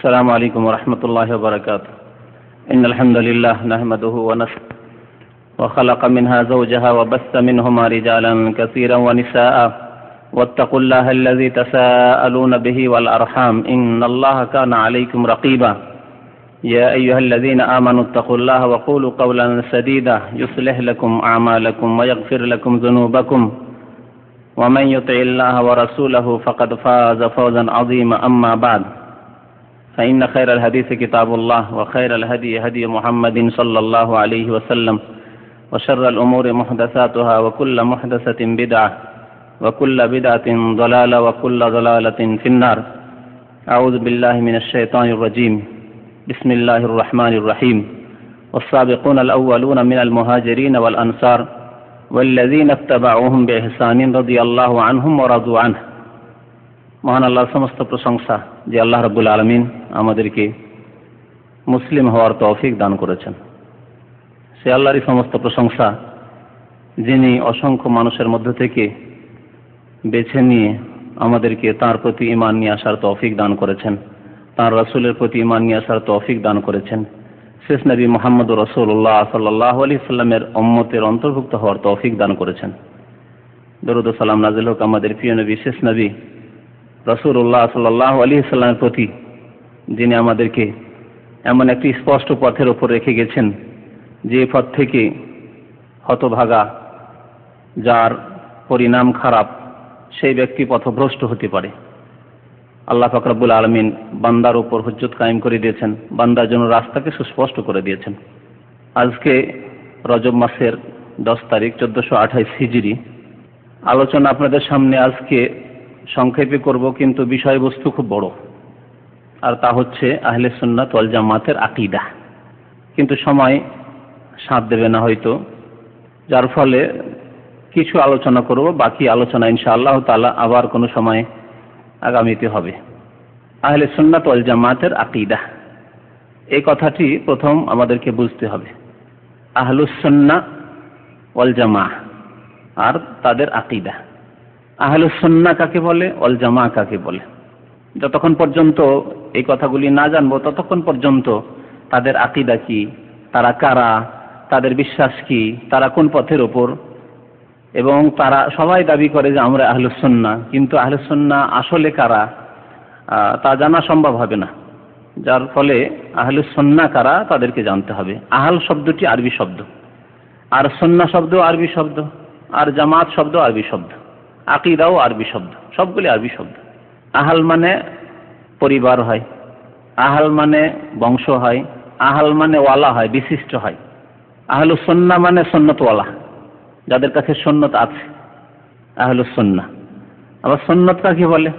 السلام عليكم ورحمة الله وبركاته. إن الحمد لله نحمده ونستعينه وخلق منها زوجها وبث منهما رجالا كثيرا ونساء واتقوا الله الذي تساءلون به والأرحام إن الله كان عليكم رقيبا. يا أيها الذين آمنوا اتقوا الله وقولوا قولا سديدا يصلح لكم أعمالكم ويغفر لكم ذنوبكم ومن يطع الله ورسوله فقد فاز فوزا عظيما. أما بعد فإن خير الحديث كتاب الله وخير الهدي هدي محمد صلى الله عليه وسلم وشر الأمور محدثاتها وكل محدثة بدعة وكل بدعة ضلالة وكل ضلالة في النار. أعوذ بالله من الشيطان الرجيم. بسم الله الرحمن الرحيم. والسابقون الأولون من المهاجرين والأنصار والذين اتبعوهم بإحسان رضي الله عنهم ورضوا عنه. মহান আল্লাহর সমস্ত প্রশংসা যে আল্লাহ রাব্বুল আলামিন আমাদেরকে মুসলিম হওয়ার তৌফিক দান করেছেন। সে আল্লাহরই সমস্ত প্রশংসা যিনি অসংখ্য মানুষের মধ্য থেকে বেছে নিয়ে আমাদেরকে তাঁর প্রতি ঈমান নিয়ে আসার তৌফিক দান করেছেন, তাঁর রাসূলের প্রতি ঈমান নিয়ে আসার তৌফিক দান করেছেন, শেষ নবী মুহাম্মদুর রাসূলুল্লাহ সাল্লাল্লাহু আলাইহি সাল্লামের উম্মতের অন্তর্ভুক্ত হওয়ার তৌফিক দান করেছেন। দরুদ ও সালাম নাযিল হোক আমাদের প্রিয় নবী শেষ নবী রাসূলুল্লাহ সাল্লাল্লাহু আলাইহি সাল্লামের প্রতি, যিনি আমাদেরকে এমন একটি স্পষ্ট পথের উপর রেখে গেছেন যে পথ থেকে হতভাগা, যার পরিণাম খারাপ, সেই ব্যক্তি পথভ্রষ্ট হতে পারে। আল্লাহ পাক রব্বুল আলামিন বান্দার উপর হুজ্জত কায়েম করে দিয়েছেন, বান্দার জন্য রাস্তাকে সুস্পষ্ট করে দিয়েছেন। আজকে রজব মাসের 10 তারিখ 1428 হিজরি। আলোচনা আপনাদের সামনে আজকে সংক্ষেপে করব, কিন্তু বিষয়বস্তু খুব বড়, আর তা হচ্ছে আহলে সুন্নাত ওয়াল জামাতের আকীদা। কিন্তু সময় সাথ দেবে না হয়তো, যার ফলে কিছু আলোচনা করব, বাকি আলোচনা ইনশাআল্লাহ তাআলা আবার কোনো সময় আগামীতে হবে। আহলে সুন্নাত ওয়াল জামাতের আকীদা, এই কথাটি প্রথম আমাদেরকে বুঝতে হবে। আহলুস সুন্নাহ ওয়াল জামাআহ আর তাদের আকীদা। আহলুস সুন্নাহ কাকে বলে, ওয়াল জামাআহ কাকে বলে, যতক্ষণ পর্যন্ত এই কথাগুলি না জানবো ততক্ষণ পর্যন্ত তাদের আকীদা কি, তারা কারা, তাদের বিশ্বাস কি, তারা কোন পথের ওপর, এবং তারা সবাই দাবি করে যে আমরা আহলুস সুন্নাহ, কিন্তু আহলুস সুন্নাহ আসলে কারা তা জানা সম্ভব হবে না। যার ফলে আহলুস সুন্নাহ কারা তাদেরকে জানতে হবে। আহল শব্দটি আরবি শব্দ, আর সুন্নাহ শব্দ আরবি শব্দ, আর জামাত শব্দ আরবি শব্দ, আকীদাও আরবি শব্দ, সবগুলি আরবি শব্দ। আহল মানে পরিবার হয়, আহল মানে বংশ হয়, আহল মানে ওয়ালা হয়, বিশিষ্ট হয়। আহলুস সুন্নাহ মানে সুন্নতওয়ালা, যাদের কাছে সুন্নত আছে, আহলুস সুন্নাহ। আবার সুন্নত কাকে বলে?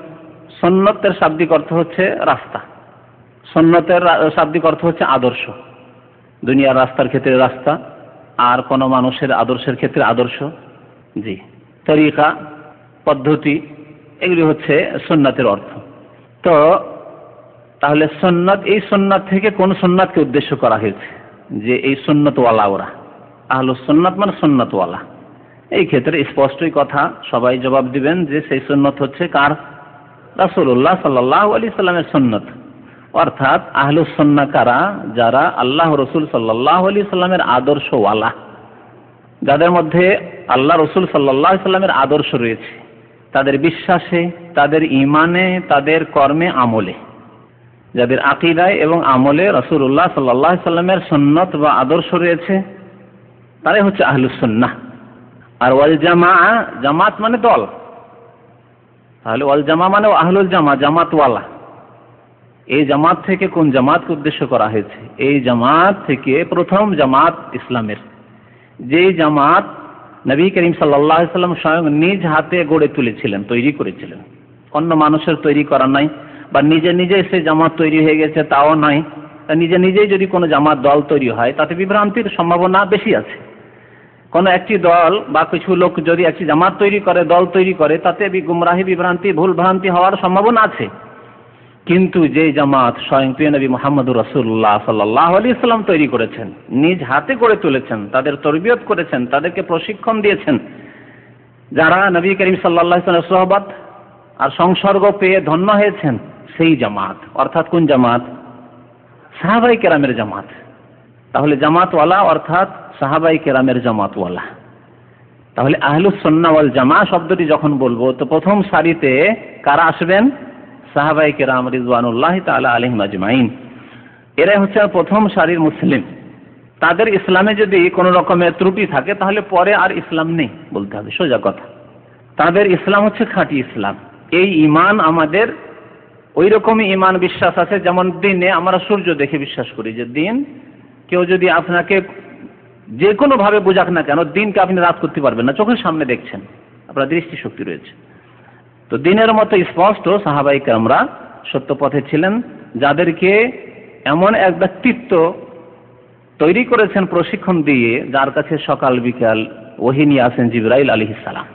সুন্নতের শাব্দিক অর্থ হচ্ছে রাস্তা, সুন্নতের শাব্দিক অর্থ হচ্ছে আদর্শ। দুনিয়ার রাস্তার ক্ষেত্রে রাস্তা, আর কোন মানুষের আদর্শের ক্ষেত্রে আদর্শ। জি, তরিকা, পদ্ধতি, এগুলি হচ্ছে সুন্নাতের অর্থ। তো তাহলে সুন্নাত, এই সুন্নাত থেকে কোন সুন্নাতকে উদ্দেশ্য করা হয়েছে যে এই সুন্নতওয়ালা ওরা? আহলুস সুন্নাত মানে সুন্নতওয়ালা। এই ক্ষেত্রে স্পষ্টই কথা, সবাই জবাব দিবেন যে সেই সুন্নত হচ্ছে কার? রাসূলুল্লাহ সাল্লাল্লাহু আলাইহি সাল্লামের সুন্নত। অর্থাৎ আহলুস সুন্নাহ কারা? যারা আল্লাহ রসুল সাল্লাল্লাহু আলাইহি সাল্লামের আদর্শওয়ালা, যাদের মধ্যে আল্লাহ রসুল সাল্লাল্লাহু আলাইহি সাল্লামের আদর্শ রয়েছে, তাদের বিশ্বাসে, তাদের ঈমানে, তাদের কর্মে, আমলে, যাদের আকীদায় এবং আমলে রাসূলুল্লাহ সাল্লাল্লাহু আলাইহি সাল্লামের সুন্নত বা আদর্শ রয়েছে, তারাই হচ্ছে আহলুস সুন্নাহ। আর ওয়াল জামাআহ, জামাত মানে দল। তাহলে ওয়াল জামাআহ মানে আহলুল জামাআহ, জামাতওয়ালা। এই জামাত থেকে কোন জামাতকে উদ্দেশ্য করা হয়েছে? এই জামাত থেকে প্রথম জামাত ইসলামের, যেই জামাত নবী করিম সাল্লাল্লাহু আলাইহি সাল্লাম স্বয়ং নিজ হাতে গড়ে তুলেছিলেন, তৈরি করেছিলেন। অন্য মানুষের তৈরি করা নাই, বা নিজে নিজে সে জামাত তৈরি হয়ে গেছে তাও নাই। নিজে নিজেই যদি কোনো জামাত দল তৈরি হয়, তাতে বিভ্রান্তির সম্ভাবনা বেশি আছে। কোনো একটি দল বা কিছু লোক যদি একটি জামাত তৈরি করে, দল তৈরি করে, তাতে গুমরাহি, বিভ্রান্তি, ভুল ভ্রান্তি হওয়ার সম্ভাবনা আছে। কিন্তু যে জামাত স্বয়ং প্রিয় নবী মুহাম্মদুর রাসূলুল্লাহ সাল্লাল্লাহু আলাইহি সাল্লাম তৈরি করেছেন, নিজ হাতে গড়ে তুলেছেন, তাদের তরবিয়ত করেছেন, তাদেরকে প্রশিক্ষণ দিয়েছেন, যারা নবী করিম সাল্লাল্লাহু আলাইহি ওয়াসাল্লামের সুহবত আর সংসর্গ পেয়ে ধন্য হয়েছেন, সেই জামাত। অর্থাৎ কোন জামাত? সাহাবায়ে কেরামের জামাত। তাহলে জামাতওয়ালা অর্থাৎ সাহাবায়ে কেরামের জামাতওয়ালা। তাহলে আহলুস সুন্নাহ ওয়াল জামাত শব্দটি যখন বলবো তো প্রথম সারিতে কারা আসবেন? সাহাবায়ে কেরাম রিজওয়ানুল্লাহি তাআলা আলাইহিম আজমাইন। এরাই হচ্ছে প্রথম সারির মুসলিম। তাদের ইসলামে যদি কোনো রকমের ত্রুটি থাকে তাহলে পরে আর ইসলাম নেই বলতে হবে, সোজা কথা। তাদের ইসলাম হচ্ছে খাঁটি ইসলাম। এই ঈমান আমাদের ওই রকমই ঈমান বিশ্বাস আছে যেমন দিনে আমরা সূর্য দেখে বিশ্বাস করি যে দিন, কেউ যদি আপনাকে যে কোনো ভাবে বোঝাক না কেন, দিনকে আপনি রাত করতে পারবেন না, চোখের সামনে দেখছেন, আপনার দৃষ্টিশক্তি রয়েছে। তো দিনের মতো স্পষ্ট সাহাবায়ে কেরামরা সত্য পথে ছিলেন, যাদেরকে এমন এক ব্যক্তিত্ব তৈরি করেছেন প্রশিক্ষণ দিয়ে, যার কাছে সকাল বিকাল ওহী নিয়ে আসেন জিবরাইল আলাইহিস সালাম।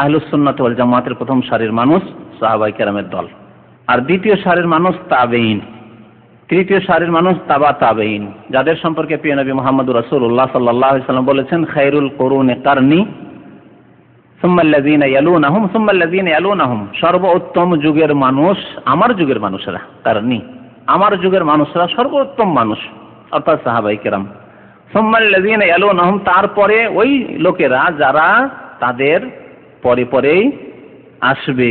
আহলুস সুন্নাত ওয়াল জামাতের প্রথম সারির মানুষ সাহাবায়ে কেরামের দল, আর দ্বিতীয় সারির মানুষ তাবেঈন, তৃতীয় সারির মানুষ তাবা তাবেঈন, যাদের সম্পর্কে প্রিয় নবী মুহাম্মদুর রাসূলুল্লাহ সাল্লাল্লাহু আলাইহি ওয়াসাল্লাম বলেছেন খায়রুল কুরুনি কারনি সুম্মাল্লাযীনা ইয়ালুনাহুম সুম্মাল্লাযীনা ইয়ালুনাহুম, সর্বোত্তম যুগের মানুষ আমার যুগের মানুষরা, কারনি আমার যুগের মানুষরা সর্বোত্তম মানুষ অর্থাৎ সাহাবায়ে কেরাম। সুম্মাল্লাযীনা ইয়ালুনাহুম, তারপরে ওই লোকেরা যারা তাদের পরে পরেই আসবে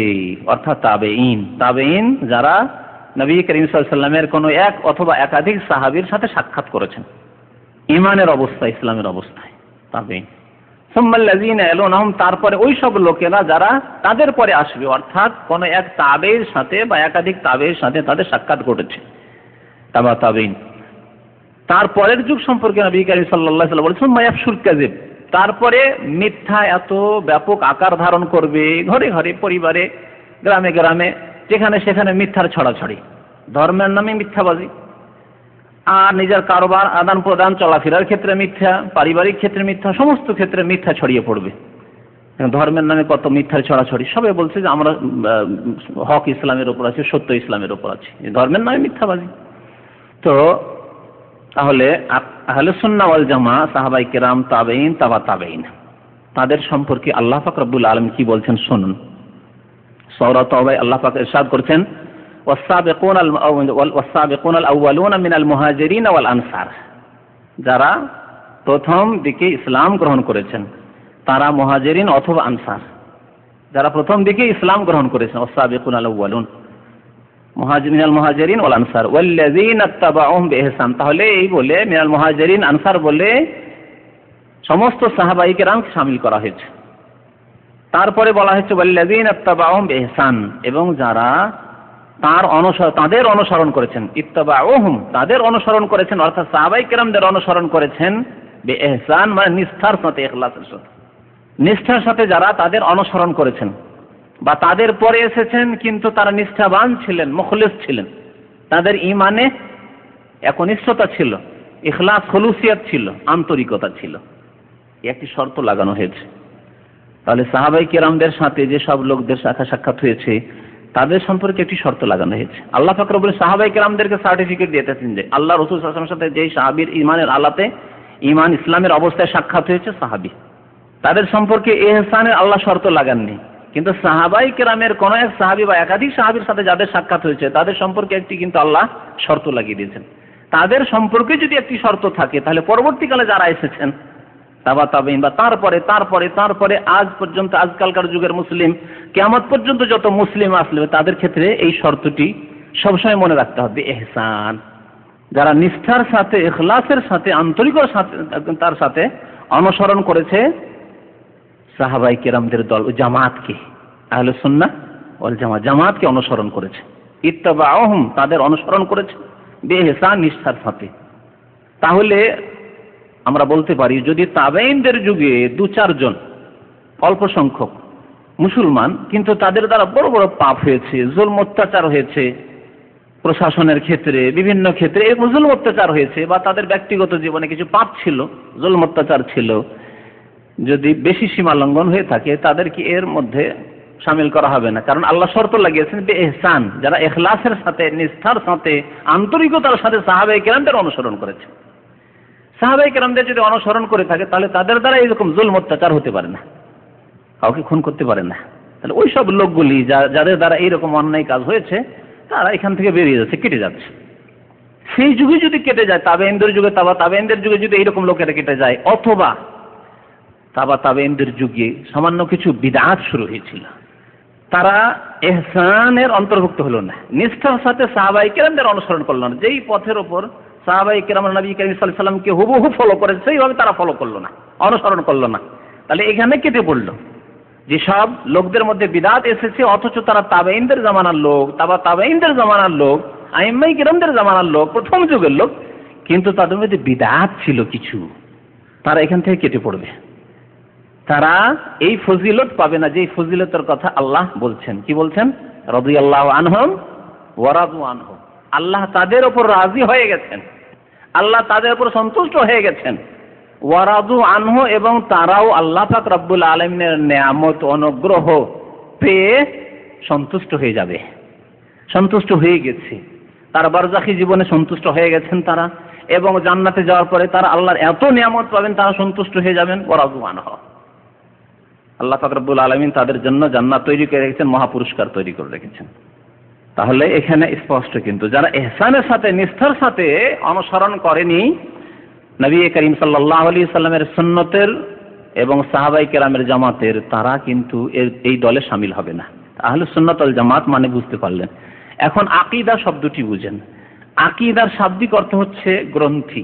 অর্থাৎ তাবেঈন। তাবেঈন যারা নবী করিম সাল্লাল্লাহু আলাইহি ওয়াসাল্লামের কোনো এক অথবা একাধিক সাহাবীর সাথে সাক্ষাৎ করেছেন ঈমানের অবস্থায়, ইসলামের অবস্থায়, তাবেঈন। সুম্মাল্লাযীনা ইয়ালুনাহুম, তারপরে ওই সব লোকেরা যারা তাদের পরে আসবে অর্থাৎ কোন এক তাবেঈর সাথে বা একাধিক তাবেঈর সাথে তাদের সাক্ষাৎ ঘটেছে, তাবা তাবেঈন। তারপরের যুগ সম্পর্কে নবী করিম সাল্লাল্লাহু আলাইহি ওয়াসাল্লাম বলেছেন মায়াফশুল কাযিব, তারপরে মিথ্যা এত ব্যাপক আকার ধারণ করবে, ঘরে ঘরে পরিবারে গ্রামে গ্রামে যেখানে সেখানে মিথ্যার ছড়াছড়ি, ধর্মের নামে মিথ্যাবাজি, আর নিজের কারবার আদান প্রদান চলাফেরার ক্ষেত্রে মিথ্যা, পারিবারিক ক্ষেত্রে মিথ্যা, সমস্ত ক্ষেত্রে মিথ্যা ছড়িয়ে পড়বে। ধর্মের নামে কত মিথ্যার ছড়াছড়ি, সবাই বলছে যে আমরা হক ইসলামের উপর আছি, সত্য ইসলামের উপর আছি, ধর্মের নামে মিথ্যাবাজি। তো তাহলে আহলুস সুন্নাহ ওয়াল জামাত সাহাবায়ে কেরাম, তাবেঈন, তাবা তাবেঈন, তাদের সম্পর্কে আল্লাহ পাক রব্বুল আলামিন কি বলছেন শুনুন। সূরা তাওবায় আল্লাহ পাক ইরশাদ করেছেন ওয়াস-সাবিকুনাল আউওয়ালুনা মিনাল মুহাজিরিন ওয়াল আনসার, যারা প্রথম দিকে ইসলাম গ্রহণ করেছেন তারা মুহাজিরিন অথবা আনসার, যারা প্রথম দিকে ইসলাম গ্রহণ করেছেন, ওয়াস-সাবিকুনাল আউওয়ালুন মিনাল মুহাজিরিন ওয়াল আনসার ওয়াল্লাযীনা ইত্তাবাউহুম বিইহসান। তাহলে এই বলে মিনাল মুহাজিরিন আনসার বলে সমস্ত সাহাবায়ে কেরামকে শামিল করা হয়েছে। তারপরে বলা হয়েছে ওয়াল্লাযীনা ইত্তাবাউহুম বিইহসান, এবং যারা তাদের অনুসরণ করেছেন, ইত্তাবাউহুম তাদের অনুসরণ করেছেন অর্থাৎ সাহাবায়ে কেরামদের অনুসরণ করেছেন, বিইহসান মানে নিষ্ঠার সাথে, ইখলাসের সাথে, নিষ্ঠার সাথে যারা তাদের অনুসরণ করেছেন বা তাদের পরে এসেছেন কিন্তু তারা নিষ্ঠাবান ছিলেন, মুখলিস ছিলেন, তাদের ঈমানে একনিষ্ঠতা ছিল, ইখলাস খুলুসিয়াত ছিল, আন্তরিকতা ছিল, একটি শর্ত লাগানো হয়েছে। তাহলে সাহাবায়ে কেরামদের সাথে যে সব লোকদের সাথে সাক্ষাৎ হয়েছে তাদের সম্পর্কে একটি শর্ত লাগানো হয়েছে। আল্লাহ পাক রব্বুল সাহাবায়ে কেরামদেরকে সার্টিফিকেট দিয়েছেন যে আল্লাহ রাসূল সাল্লাল্লাহু আলাইহি ওয়াসাল্লামের সাথে যেই সাহাবীর ঈমানের আলাতে ঈমান ইসলামের অবস্থায় সাক্ষাৎ হয়েছে সাহাবী, তাদের সম্পর্কে ইহসানের আল্লাহ শর্ত লাগাননি, কিন্তু সাহাবায়ে কেরামের কোন এক সাহাবী বা একাধিক সাহাবীর সাথে যাদের সাক্ষাৎ হয়েছে তাদের সম্পর্কে একটি কিন্তু আল্লাহ শর্ত লাগিয়ে দিয়েছেন। তাদের সম্পর্কে যদি একটি শর্ত থাকে তাহলে পরবর্তীকালে যারা এসেছেন তাবা তাবেঈন বা তারপরে তারপরে তারপরে আজ পর্যন্ত, আজকালকার যুগের মুসলিম, কিয়ামত পর্যন্ত যত মুসলিম আসবে তাদের ক্ষেত্রে এই শর্তটি সবসময় মনে রাখতে হবে, ইহসান, যারা নিষ্ঠার সাথে, ইখলাসের সাথে, আন্তরিকতার সাথে তার সাথে অনুসরণ করেছে সাহাবায়ে কেরামদের দল, জামাতকে, আহলুস সুন্নাহ ওয়াল জামাত, জামাতকে অনুসরণ করেছে, ইত্তাবাউহুম তাদের অনুসরণ করেছে, বিইহসান নিষ্ঠার সাথে। তাহলে আমরা বলতে পারি যদি তাবেঈনদের যুগে 2-4 জন অল্প সংখ্যক মুসলমান কিন্তু তাদের দ্বারা বড় বড় পাপ হয়েছে, জুলম অত্যাচার হয়েছে, প্রশাসনের ক্ষেত্রে বিভিন্ন ক্ষেত্রে এই জুলম অত্যাচার হয়েছে, বা তাদের ব্যক্তিগত জীবনে কিছু পাপ ছিল, জুলম অত্যাচার ছিল, যদি বেশি সীমা লঙ্ঘন হয়ে থাকে তাদেরকে এর মধ্যে শামিল করা হবে না, কারণ আল্লাহ শর্ত লাগিয়েছেন বিইহসান, যারা ইখলাসের সাথে, নিষ্ঠার সাথে, আন্তরিকতার সাথে সাহাবায়ে কেরামদের অনুসরণ করেছে। সাহাবায়ে কেরামদের যদি অনুসরণ করে থাকে তাহলে তাদের দ্বারা এরকম জুলম অত্যাচার হতে পারে না, কাউকে খুন করতে পারে না। তাহলে ওই সব লোকগুলি যাদের দ্বারা এইরকম অন্যায় কাজ হয়েছে তারা এখান থেকে বেরিয়ে যাচ্ছে, কেটে যাচ্ছে। সেই যুগে যদি কেটে যায়, তাবেঈনদের যুগে, তাবেঈনদের যুগে যদি এইরকম লোকেরা কেটে যায়, অথবা তাবেঈনদের যুগে সামান্য কিছু বিদআত শুরু হয়েছিল, তারা ইহসানের অন্তর্ভুক্ত হলো না, নিষ্ঠার সাথে সাহাবায়ে কেরামদের অনুসরণ করলো না, যেই পথের ওপর সাহাবায়ে কেরাম নবী করিম সাল্লাল্লাহু আলাইহি ওয়াসাল্লামকে হুবহু ফলো করেছে সেইভাবে তারা ফলো করলো না, অনুসরণ করলো না। তাহলে এখানে কেটে পড়লো যেসব লোকদের মধ্যে বিদআত এসেছে, অথচ তারা তাবেঈনদের জামানার লোক, তাবেঈনদের জামানার লোক, আইম্মায়ে কেরামদের জামানার লোক, প্রথম যুগের লোক, কিন্তু তাদের মধ্যে বিদআত ছিল কিছু, তারা এখান থেকে কেটে পড়বে। তারা এই ফজিলত পাবে না যে ফজিলতের কথা আল্লাহ বলছেন। কি বলছেন? রাদিয়াল্লাহু আনহুম ওয়া রাদু আনহু। আল্লাহ তাদের উপর রাজি হয়ে গেছেন, আল্লাহ তাদের উপর সন্তুষ্ট হয়ে গেছেন। ওয়া রাদু আনহু, এবং তারাও আল্লাহ পাক রব্বুল আলামিনের নিয়ামত অনুগ্রহ পেয়ে সন্তুষ্ট হয়ে যাবে, সন্তুষ্ট হয়ে গেছে। তার বারজাখী জীবনে সন্তুষ্ট হয়ে গেছেন তারা, এবং জান্নাতে যাওয়ার পরে তারা আল্লাহর এত নিয়ামত পাবেন, তারা সন্তুষ্ট হয়ে যাবেন। ওয়া রাদু আনহু, আল্লাহ পাক রব্বুল আলামিন তাদের জন্য জান্নাত তৈরি করে রেখেছেন, মহাপুরস্কার তৈরি করে রেখেছেন। তাহলে এখানে স্পষ্ট, কিন্তু যারা ইহসানের সাথে, নিষ্ঠার সাথে অনুসরণ করেনি নবী করিম সাল্লাল্লাহু আলাইহি সাল্লামের সুন্নতের এবং সাহাবায়ে কেরামের জামাতের, তারা কিন্তু এই দলে শামিল হবে না। আহলুস সুন্নাত ওয়াল জামাত মানে বুঝতে পারলেন। এখন আকীদা শব্দটি বুঝেন। আকীদার শাব্দিক অর্থ হচ্ছে গ্রন্থি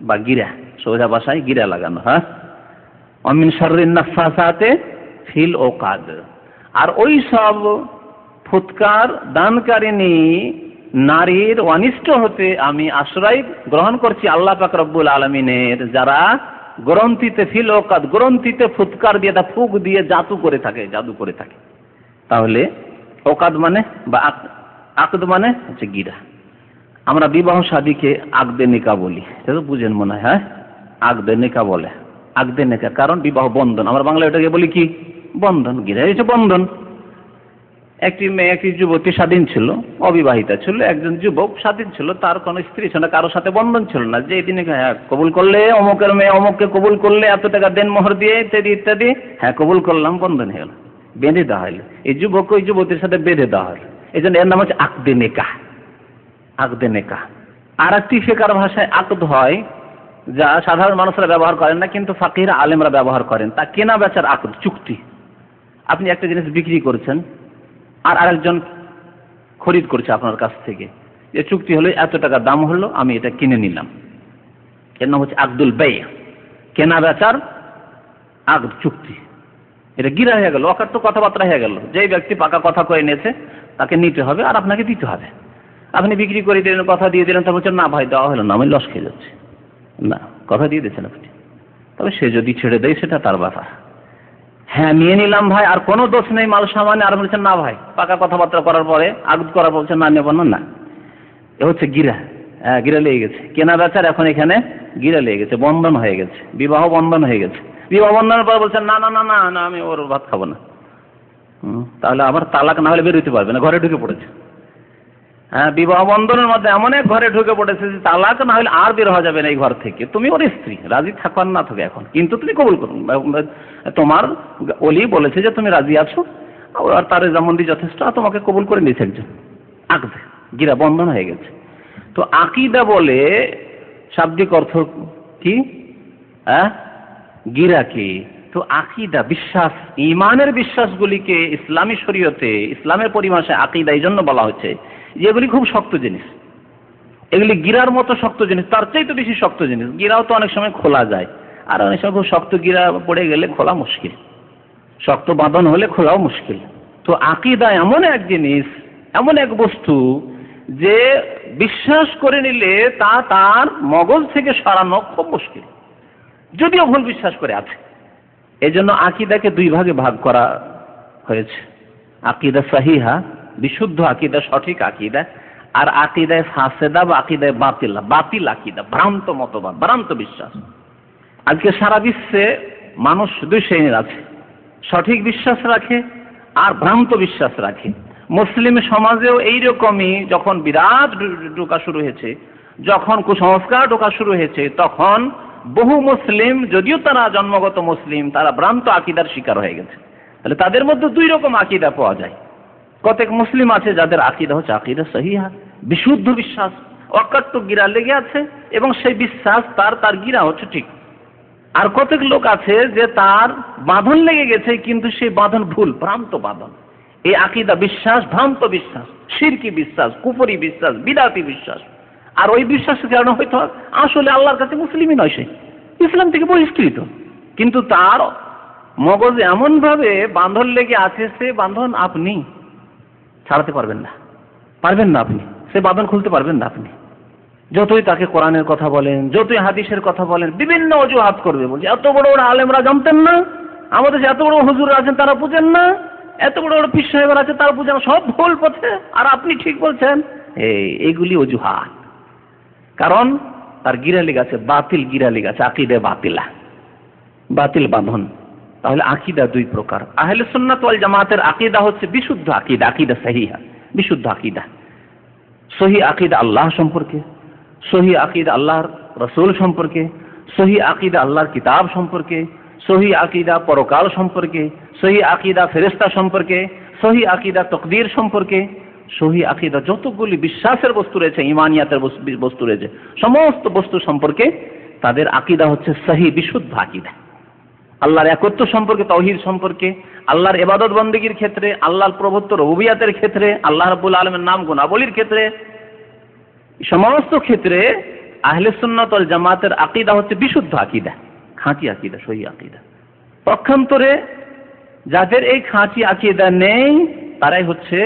বা গিরা, সোজা ভাষায় গিরা লাগানো। হ্যাঁ, অমিন শাররিন নাফাসাতে ফিল উকাদ। আর ওই সব ফুৎকার দানকারিনী নারীর অনিষ্ট হতে আমি আশ্রয় গ্রহণ করছি আল্লাহ পাক রব্বুল আলামিনের, যারা গ্রন্থিতে ফিল উকাদ, গ্রন্থিতে ফুৎকার দিয়ে, ফুক দিয়ে জাদু করে থাকে। তাহলে উকাদ মানে বা আকদ মানে হচ্ছে গিরা। আমরা বিবাহ শাদীকে আকদে নিকাহ বলি, এটা তো বুঝেন মনে হয়। হ্যাঁ, আকদে নিকাহ বলে, আকদে নিকাহ, কারণ বিবাহ বন্ধন। আমরা বাংলা এটাকে বলি কি? বন্ধন। গিরা হচ্ছে বন্ধন। একটি মেয়ে, একটি যুবতী স্বাধীন ছিল, অবিবাহিতা ছিল, একজন যুবক স্বাধীন ছিল, তার কোনো স্ত্রী ছিল না, কারোর সাথে বন্ধন ছিল না, যে তিনি হ্যাঁ কবুল করলে অমুকের মেয়ে অমুককে কবুল করলে এত টাকা দেন মোহর দিয়ে ইত্যাদি ইত্যাদি, হ্যাঁ কবুল করলাম, বন্ধন হয়ে গেল, বেঁধে দেওয়া হলো। এই যুবক ওই যুবতীর সাথে বেঁধে দেওয়া হলো, এই জন্য এর নাম হচ্ছে আকদে নিকাহ। আকদে নিকাহ। আর একটি ফিকার ভাষায় আকদ হয়, যা সাধারণ মানুষরা ব্যবহার করেন না, কিন্তু ফাকিহরা আলেমরা ব্যবহার করেন, তা কেনা বেচার আকদ, চুক্তি। আপনি একটা জিনিস বিক্রি করছেন, আর আরেকজন খরিদ করছে আপনার কাছ থেকে, যে চুক্তি হলো এত টাকা দাম হলো, আমি এটা কিনে নিলাম, এর নাম হচ্ছে আকদুল বাই, কেনা বেচার আকদ, চুক্তি। এটা গিরা হয়ে গেল, অকার্য কথাবার্তা হয়ে গেল। যেই ব্যক্তি পাকা কথা কয়ে নিয়েছে তাকে নিতে হবে আর আপনাকে দিতে হবে। আপনি বিক্রি করে দিলেন, কথা দিয়ে দিলেন, তা বলছেন না ভাই দেওয়া হলো না, আমি লস খেয়ে যাচ্ছি। না, কথা দিয়ে দিয়েছেন আপনি, তবে সে যদি ছেড়ে দেয় সেটা তার ব্যাপার। হ্যাঁ নিয়ে নিলাম ভাই, আর কোনো দোষ নেই মাল সামানে, আর বলছেন না ভাই, পাকা কথাবার্তা করার পরে আগদ করার বলছেন না নেব না, না, এ হচ্ছে গিরা। হ্যাঁ, গিরা লেগে গেছে, কেনা বেচার এখন এখানে গিরা লেগে গেছে, বন্ধন হয়ে গেছে, বিবাহ বন্ধন হয়ে গেছে। বিবাহ বন্ধনের পর বলছেন না না না না না আমি ওর ভাত খাবো না, তাহলে আবার তালাক না হলে বেরোতে পারবে না, ঘরে ঢুকে পড়েছে। হ্যাঁ, বিবাহ বন্ধনের মধ্যে এমন এক ঘরে ঢুকে পড়েছে যে তালাক না হলে আর বের হওয়া যাবে না এই ঘর থেকে। তুমি ওর স্ত্রী, রাজি থাকো আর না থাকো এখন, কিন্তু তুমি কবুল করো, তোমার ওলি বলেছে যে তুমি রাজি আছো, আর তার রেজামন্দি যথেষ্ট, আর তোমাকে কবুল করে নিয়েছে একজন। আকদে গিরা, বন্ধন হয়ে গেছে। তো আকীদা বলে শাব্দিক অর্থ কি? গিরা কি? তো আকীদা বিশ্বাস, ঈমানের বিশ্বাসগুলিকে ইসলামী শরীয়তে, ইসলামের পরিভাষায় আকীদা এই জন্য বলা হচ্ছে যেগুলি খুব শক্ত জিনিস। এগুলি গিরার মতো শক্ত জিনিস, তার চাইতে বেশি শক্ত জিনিস। গিরাও তো অনেক সময় খোলা যায়, আর অনেক সময় খুব শক্ত গিরা পড়ে গেলে খোলা মুশকিল, শক্ত বাঁধন হলে খোলাও মুশকিল। তো আকীদা এমন এক জিনিস, এমন এক বস্তু যে বিশ্বাস করে নিলে তা তার মগজ থেকে সরানো খুব মুশকিল, যদিও ভুল বিশ্বাস করে আছে। এই জন্য আকীদাকে দুই ভাগে ভাগ করা হয়েছে, আকীদা সহিহা, বিশুদ্ধ আকীদা, সঠিক আকীদা, আর আকীদায়ে ফাসেদা বা আকীদায়ে বাতিলা, বাতিল আকীদা, ভ্রান্ত মতবাদ, ভ্রান্ত বিশ্বাস। আজকে সারা বিশ্বে মানুষ দুই শ্রেণীর আছে, সঠিক বিশ্বাস রাখে আর ভ্রান্ত বিশ্বাস রাখে। মুসলিম সমাজেও এইরকমই, যখন বিরাট ঢোকা শুরু হয়েছে, যখন কুসংস্কার ঢোকা শুরু হয়েছে, তখন বহু মুসলিম, যদিও তারা জন্মগত মুসলিম, তারা ভ্রান্ত আকীদার শিকার হয়ে গেছে। তাহলে তাদের মধ্যে দুই রকম আকীদা পাওয়া যায়। কতক মুসলিম আছে যাদের আকীদা হচ্ছে আকীদা সহিহা, বিশুদ্ধ বিশ্বাস, অকাট্য গিরা লেগে আছে এবং সেই বিশ্বাস তার গিরা হচ্ছে ঠিক। আর কতক লোক আছে যে তার বাঁধন লেগে গেছে কিন্তু সেই বাঁধন ভুল, ভ্রান্ত বাঁধন। এই আকীদা বিশ্বাস ভ্রান্ত বিশ্বাস, শিরকি বিশ্বাস, কুফরি বিশ্বাস, বিদআতি বিশ্বাস। আর ওই বিশ্বাসের কারণে হয়তো আসলে আল্লাহর কাছে মুসলিমই নয়, সে ইসলাম থেকে বহিষ্কৃত, কিন্তু তার মগজে এমন ভাবে বাঁধন লেগে আছে, সে বাঁধন আপনি ছাড়াতে পারবেন না, আপনি সে বাঁধন খুলতে পারবেন না। আপনি যতই তাকে কোরআনের কথা বলেন, যতই হাদিসের কথা বলেন, বিভিন্ন অজুহাত করবে, বলছে এত বড় বড় আলেমরা জানতেন না, আমাদের এত বড় হুজুর আছেন তারা বুঝেন না, এত বড় বড় পীর সাহেবরা আছে তারা বুঝেন, সব ভুল পথে, আর আপনি ঠিক বলছেন। এইগুলি অজুহাত, কারণ তার গিরা লেগে আছে, বাতিল গিরা লেগে আছে, আকীদা বাতিলা, বাতিল বাঁধন। তাহলে আকীদা দুই প্রকার। আহলে সুন্নাত ওয়াল জামাতের আকীদা হচ্ছে বিশুদ্ধ আকীদা, আকীদা সহিহা, বিশুদ্ধ আকীদা। সহি আকীদা আল্লাহ সম্পর্কে, সহি আকীদা আল্লাহর রাসূল সম্পর্কে, সহি আকীদা আল্লাহর কিতাব সম্পর্কে, সহি আকীদা পরকাল সম্পর্কে, সহি আকীদা ফেরেশতা সম্পর্কে, সহি আকীদা তাকদীর সম্পর্কে, সহি আকীদা যতগুলি বিশ্বাসের বস্তু রয়েছে, ঈমানিয়াতের বস্তু রয়েছে, সমস্ত বস্তু সম্পর্কে তাদের আকীদা হচ্ছে সহি বিশুদ্ধ আকীদা। আল্লাহর একত্ব সম্পর্কে, তাওহীদ সম্পর্কে, আল্লাহর ইবাদত বন্দেগীর ক্ষেত্রে, আল্লাহর প্রভুত্ব রুবুবিয়াতের ক্ষেত্রে, আল্লাহ রাব্বুল আলামিনের নাম গুণাবলীর ক্ষেত্রে, সমস্ত ক্ষেত্রে আহলে সুন্নাত ওয়াল জামাতের আকীদা হচ্ছে বিশুদ্ধ আকীদা, খাঁটি আকীদা, সহি আকীদা। পক্ষান্তরে যাদের এই খাঁটি আকীদা নেই তারাই হচ্ছে